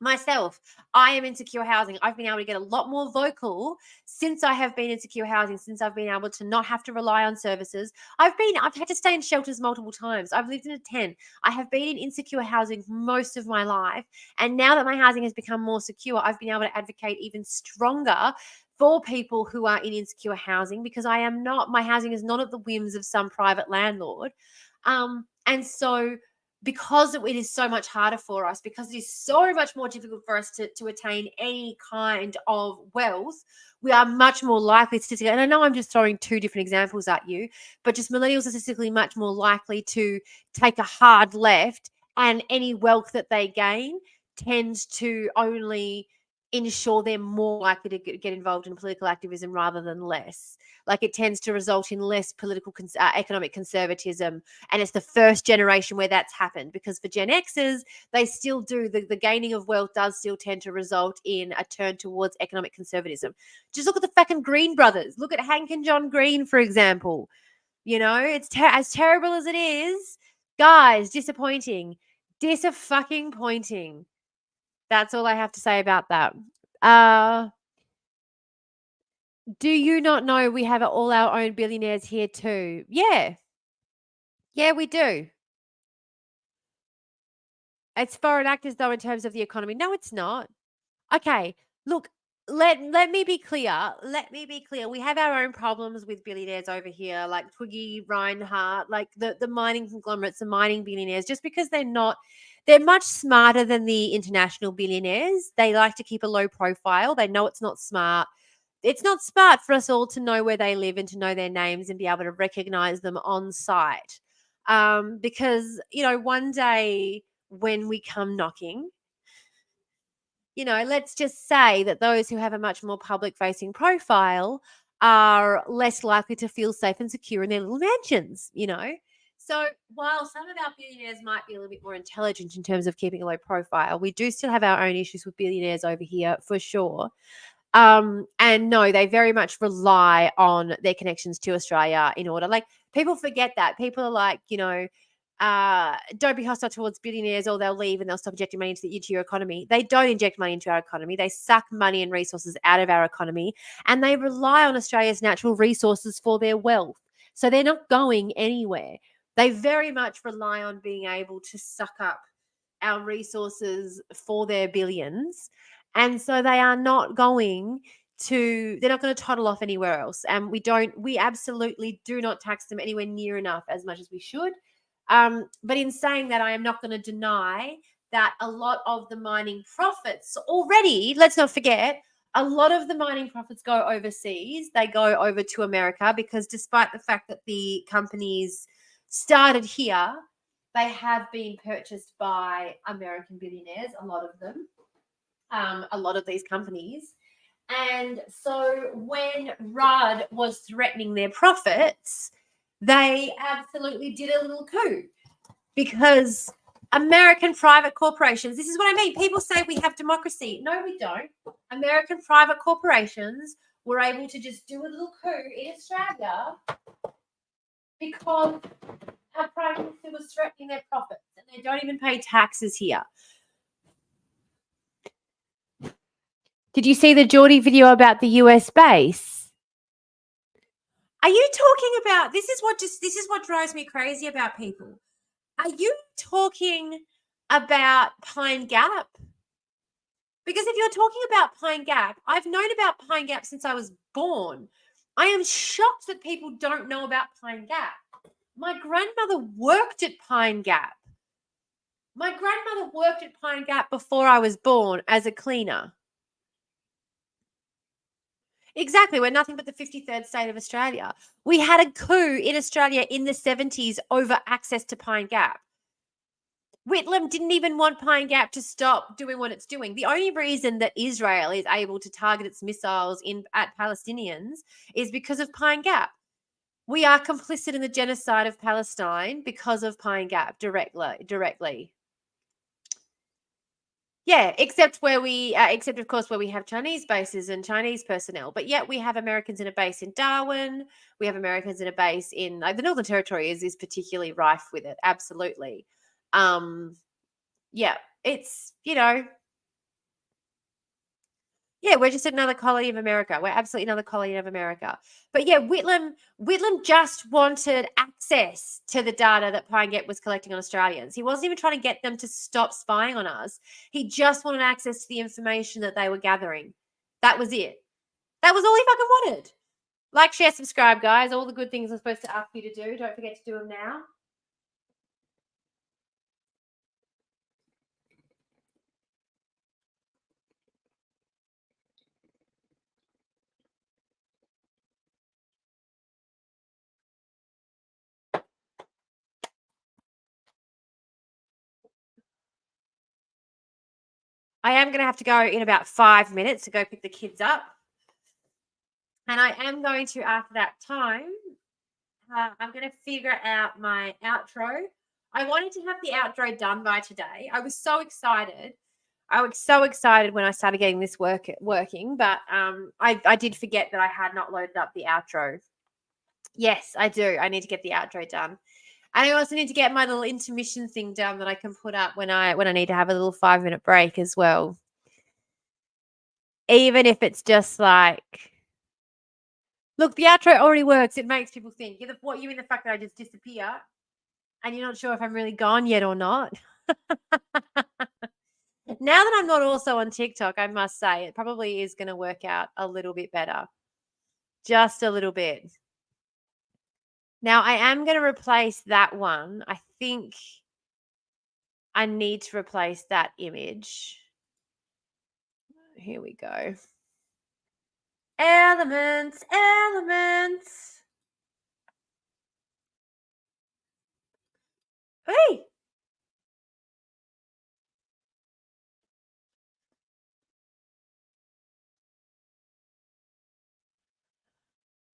Myself, I am in secure housing. I've been able to get a lot more vocal since I have been in secure housing, since I've been able to not have to rely on services. I've had to stay in shelters multiple times. I've lived in a tent. I have been in insecure housing most of my life. And now that my housing has become more secure, I've been able to advocate even stronger for people who are in insecure housing, because my housing is not at the whims of some private landlord. And so because it is so much harder for us, because it is so much more difficult for us to attain any kind of wealth, we are much more likely statistically, and I know I'm just throwing two different examples at you, but just millennials are statistically much more likely to take a hard left, and any wealth that they gain tends to only ensure they're more likely to get involved in political activism rather than less. Like, it tends to result in less economic conservatism, and it's the first generation where that's happened, because for Gen Xers, they still do, the gaining of wealth does still tend to result in a turn towards economic conservatism. Just look at the fucking Green brothers. Look at Hank and John Green, for example. It's as terrible as it is, guys, disappointing. Dis-a-fucking-pointing. That's all I have to say about that. Do you not know we have all our own billionaires here too? Yeah. Yeah, we do. It's foreign actors, though, in terms of the economy. No, it's not. Okay, look, let me be clear. Let me be clear. We have our own problems with billionaires over here, like Twiggy, Reinhardt, like the mining conglomerates, the mining billionaires. Just because they're much smarter than the international billionaires. They like to keep a low profile. They know it's not smart. It's not smart for us all to know where they live and to know their names and be able to recognize them on sight. Because, one day when we come knocking, let's just say that those who have a much more public facing profile are less likely to feel safe and secure in their little mansions. So while some of our billionaires might be a little bit more intelligent in terms of keeping a low profile, we do still have our own issues with billionaires over here for sure. And no, they very much rely on their connections to Australia in order. Like, people forget that. People are like, don't be hostile towards billionaires, or they'll leave and they'll stop injecting money into your economy. They don't inject money into our economy. They suck money and resources out of our economy, and they rely on Australia's natural resources for their wealth. So they're not going anywhere. They very much rely on being able to suck up our resources for their billions. And so they're not going to toddle off anywhere else. And we absolutely do not tax them anywhere near enough as much as we should. But in saying that, I am not going to deny that a lot of the mining profits already, let's not forget, a lot of the mining profits go overseas. They go over to America, because despite the fact that the companies started here, they have been purchased by American billionaires, a lot of them, a lot of these companies. And so when Rudd was threatening their profits, they absolutely did a little coup, because American private corporations, this is what I mean. People say we have democracy. No, we don't. American private corporations were able to just do a little coup in Australia because our Prime Minister was threatening their profits, and they don't even pay taxes here. Did you see the Geordie video about the US base? Are you talking about, this is what drives me crazy about people. Are you talking about Pine Gap? Because if you're talking about Pine Gap, I've known about Pine Gap since I was born. I am shocked that people don't know about Pine Gap. My grandmother worked at Pine Gap. My grandmother worked at Pine Gap before I was born as a cleaner. Exactly. We're nothing but the 53rd state of Australia. We had a coup in Australia in the 70s over access to Pine Gap. Whitlam didn't even want Pine Gap to stop doing what it's doing. The only reason that Israel is able to target its missiles at Palestinians is because of Pine Gap. We are complicit in the genocide of Palestine because of Pine Gap directly. Yeah, except of course where we have Chinese bases and Chinese personnel. But yet we have Americans in a base in Darwin. We have Americans in a base in the Northern Territory is particularly rife with it. Absolutely. Yeah, it's, Yeah, we're just another colony of America. We're absolutely another colony of America. But yeah, Whitlam just wanted access to the data that Pine Gap was collecting on Australians. He wasn't even trying to get them to stop spying on us. He just wanted access to the information that they were gathering. That was it. That was all he fucking wanted. Like, share, subscribe, guys. All the good things I'm supposed to ask you to do. Don't forget to do them now. I am going to have to go in about 5 minutes to go pick the kids up. And I am going to, after that time, I'm going to figure out my outro. I wanted to have the outro done by today. I was so excited. I was so excited when I started getting this working, but I did forget that I had not loaded up the outro. Yes, I do. I need to get the outro done. And I also need to get my little intermission thing done that I can put up when I need to have a little 5-minute break as well. Even if it's just like, look, the outro already works. It makes people think. What you mean the fact that I just disappear and you're not sure if I'm really gone yet or not? Now that I'm not also on TikTok, I must say it probably is going to work out a little bit better. Just a little bit. Now, I am going to replace that one. I think I need to replace that image. Here we go. Elements. Hey!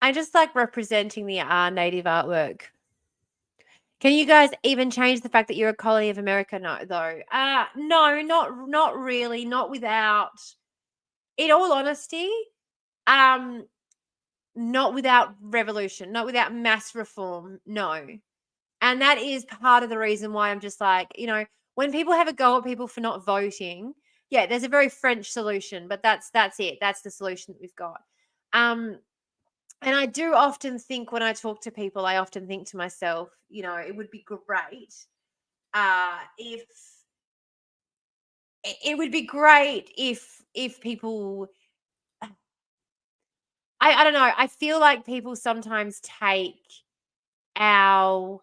I just like representing the native artwork. Can you guys even change the fact that you're a colony of America? No, though. No, not really. Not without. In all honesty, not without revolution, not without mass reform. No, and that is part of the reason why I'm just like, when people have a go at people for not voting, yeah, there's a very French solution, but that's it. That's the solution that we've got. And I do often think when I talk to people, I often think to myself, it would be great if it would be great if people I don't know, I feel like people sometimes take our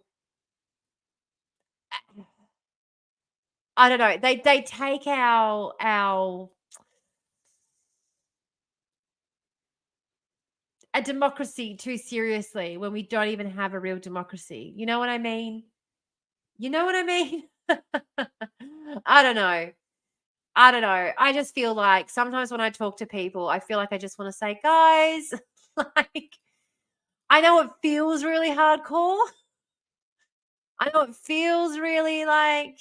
I don't know, they take our a democracy too seriously when we don't even have a real democracy. You know what I mean? You know what I mean? I don't know. I don't know. I just feel like sometimes when I talk to people, I feel like I just want to say, guys, like, I know it feels really hardcore. I know it feels really like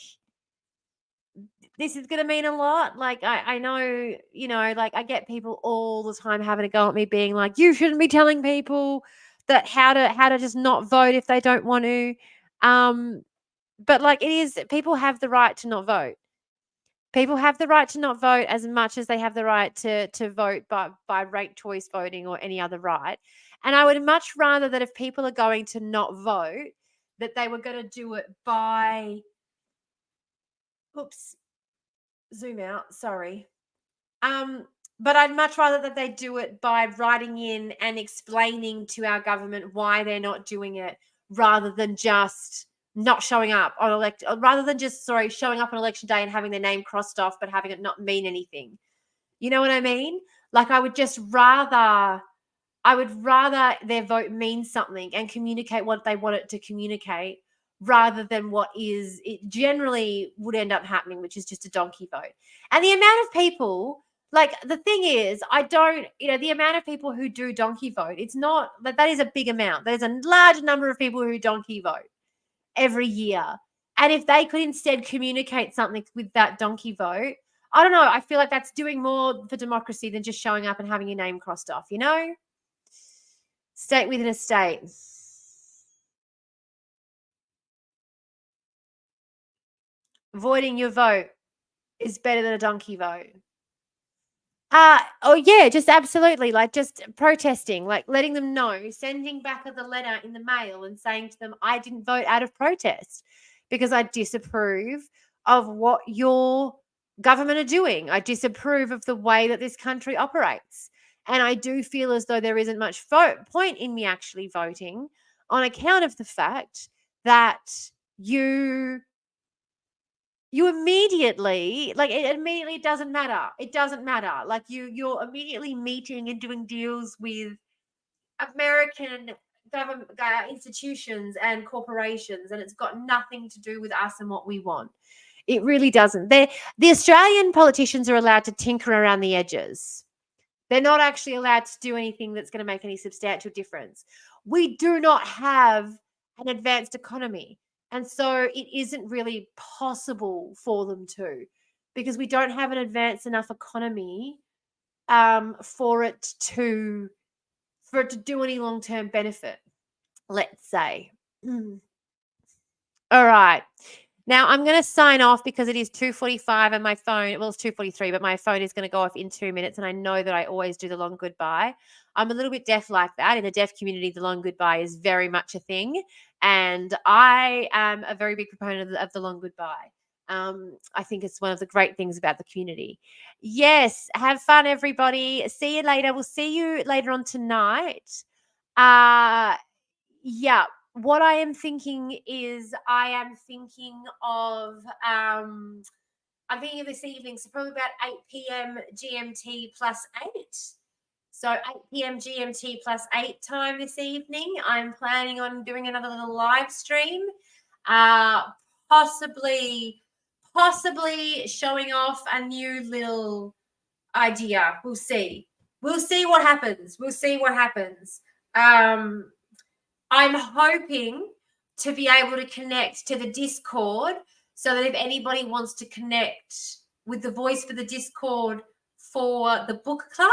this is going to mean a lot. Like, I know, like I get people all the time having a go at me being like, you shouldn't be telling people that how to just not vote if they don't want to. But like it is, people have the right to not vote. People have the right to not vote as much as they have the right to vote by ranked choice voting or any other right. And I would much rather that if people are going to not vote, that they were going to do it by oops, zoom out, sorry. But I'd much rather that they do it by writing in and explaining to our government why they're not doing it rather than just not showing up on rather than just showing up on election day and having their name crossed off but having it not mean anything. You know what I mean? Like I would rather their vote mean something and communicate what they want it to communicate rather than what is it generally would end up happening, which is just a donkey vote. And the amount of people, like the thing is, the amount of people who do donkey vote, it's not that is a big amount. There's a large number of people who donkey vote every year. And if they could instead communicate something with that donkey vote, I don't know. I feel like that's doing more for democracy than just showing up and having your name crossed off, State within a state. Voiding your vote is better than a donkey vote. Oh yeah, just absolutely, like just protesting, like letting them know, sending back the letter in the mail and saying to them, I didn't vote out of protest because I disapprove of what your government are doing. I disapprove of the way that this country operates. And I do feel as though there isn't much point in me actually voting on account of the fact that you you immediately, like, it immediately doesn't matter. It doesn't matter. Like, you're immediately meeting and doing deals with American government institutions and corporations, and it's got nothing to do with us and what we want. It really doesn't. The Australian politicians are allowed to tinker around the edges. They're not actually allowed to do anything that's going to make any substantial difference. We do not have an advanced economy. And so it isn't really possible for them to, because we don't have an advanced enough economy for it to do any long-term benefit, let's say. All right. Now I'm going to sign off because it is 2:45 and my phone, well, it's 2:43, but my phone is going to go off in 2 minutes. And I know that I always do the long goodbye. I'm a little bit deaf like that. In the deaf community, the long goodbye is very much a thing. And I am a very big proponent of the long goodbye. I think it's one of the great things about the community. Yes, have fun, everybody. See you later. We'll see you later on tonight. Yeah, what I am thinking is I am thinking of I'm thinking of this evening, so probably about 8 p.m. GMT plus 8. So 8 p.m. GMT plus 8 time this evening. I'm planning on doing another little live stream. Uh possibly showing off a new little idea. We'll see. We'll see what happens. We'll see what happens. I'm hoping to be able to connect to the Discord so that if anybody wants to connect with the voice for the Discord for the book club,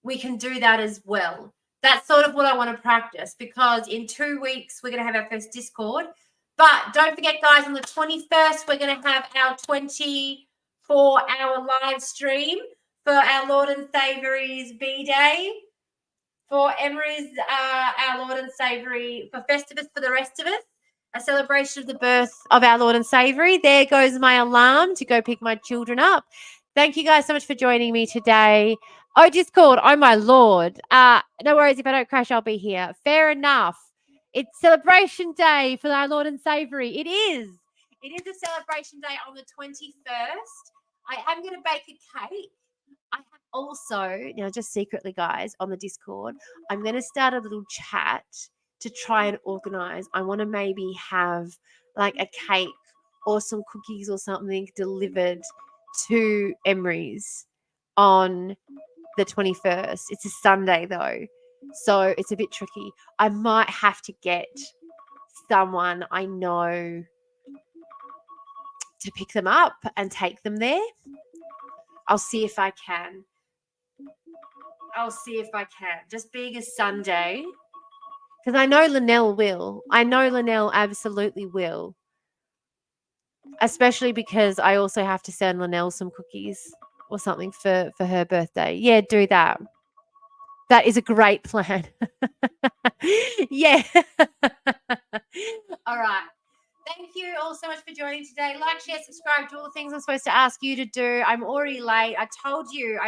we can do that as well. That's sort of what I want to practice, because in 2 weeks we're going to have our first Discord. But don't forget, guys, on the 21st, we're going to have our 24-hour live stream for our Lord and Saviour's B-Day. For Emery's, our Lord and Saviour, for Festivus for the rest of us, a celebration of the birth of our Lord and Saviour. There goes my alarm to go pick my children up. Thank you guys so much for joining me today. Oh, Discord. Oh, my Lord. No worries. If I don't crash, I'll be here. Fair enough. It's celebration day for our Lord and Saviour. It is. It is a celebration day on the 21st. I am going to bake a cake. I have also, now just secretly, guys, on the Discord, I'm going to start a little chat to try and organize. I want to maybe have like a cake or some cookies or something delivered to Emery's on the 21st. It's a Sunday though, so it's a bit tricky. I might have to get someone I know to pick them up and take them there. I'll see if I can. Just being a Sunday, because I know Linnell will. I know Linnell absolutely will. Especially because I also have to send Linnell some cookies or something for her birthday. Yeah, do that. That is a great plan. Yeah. All right. Thank you all so much for joining today. Like, share, subscribe, do all the things I'm supposed to ask you to do. I'm already late. I told you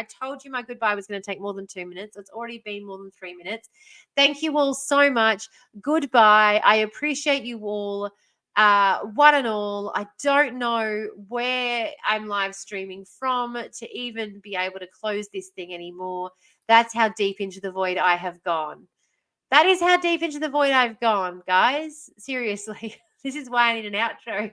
my goodbye was going to take more than 2 minutes. It's already been more than 3 minutes. Thank you all so much. Goodbye. I appreciate you all. One and all. I don't know where I'm live streaming from to even be able to close this thing anymore. That's how deep into the void I have gone. That is how deep into the void I've gone, guys. Seriously. This is why I need an outro.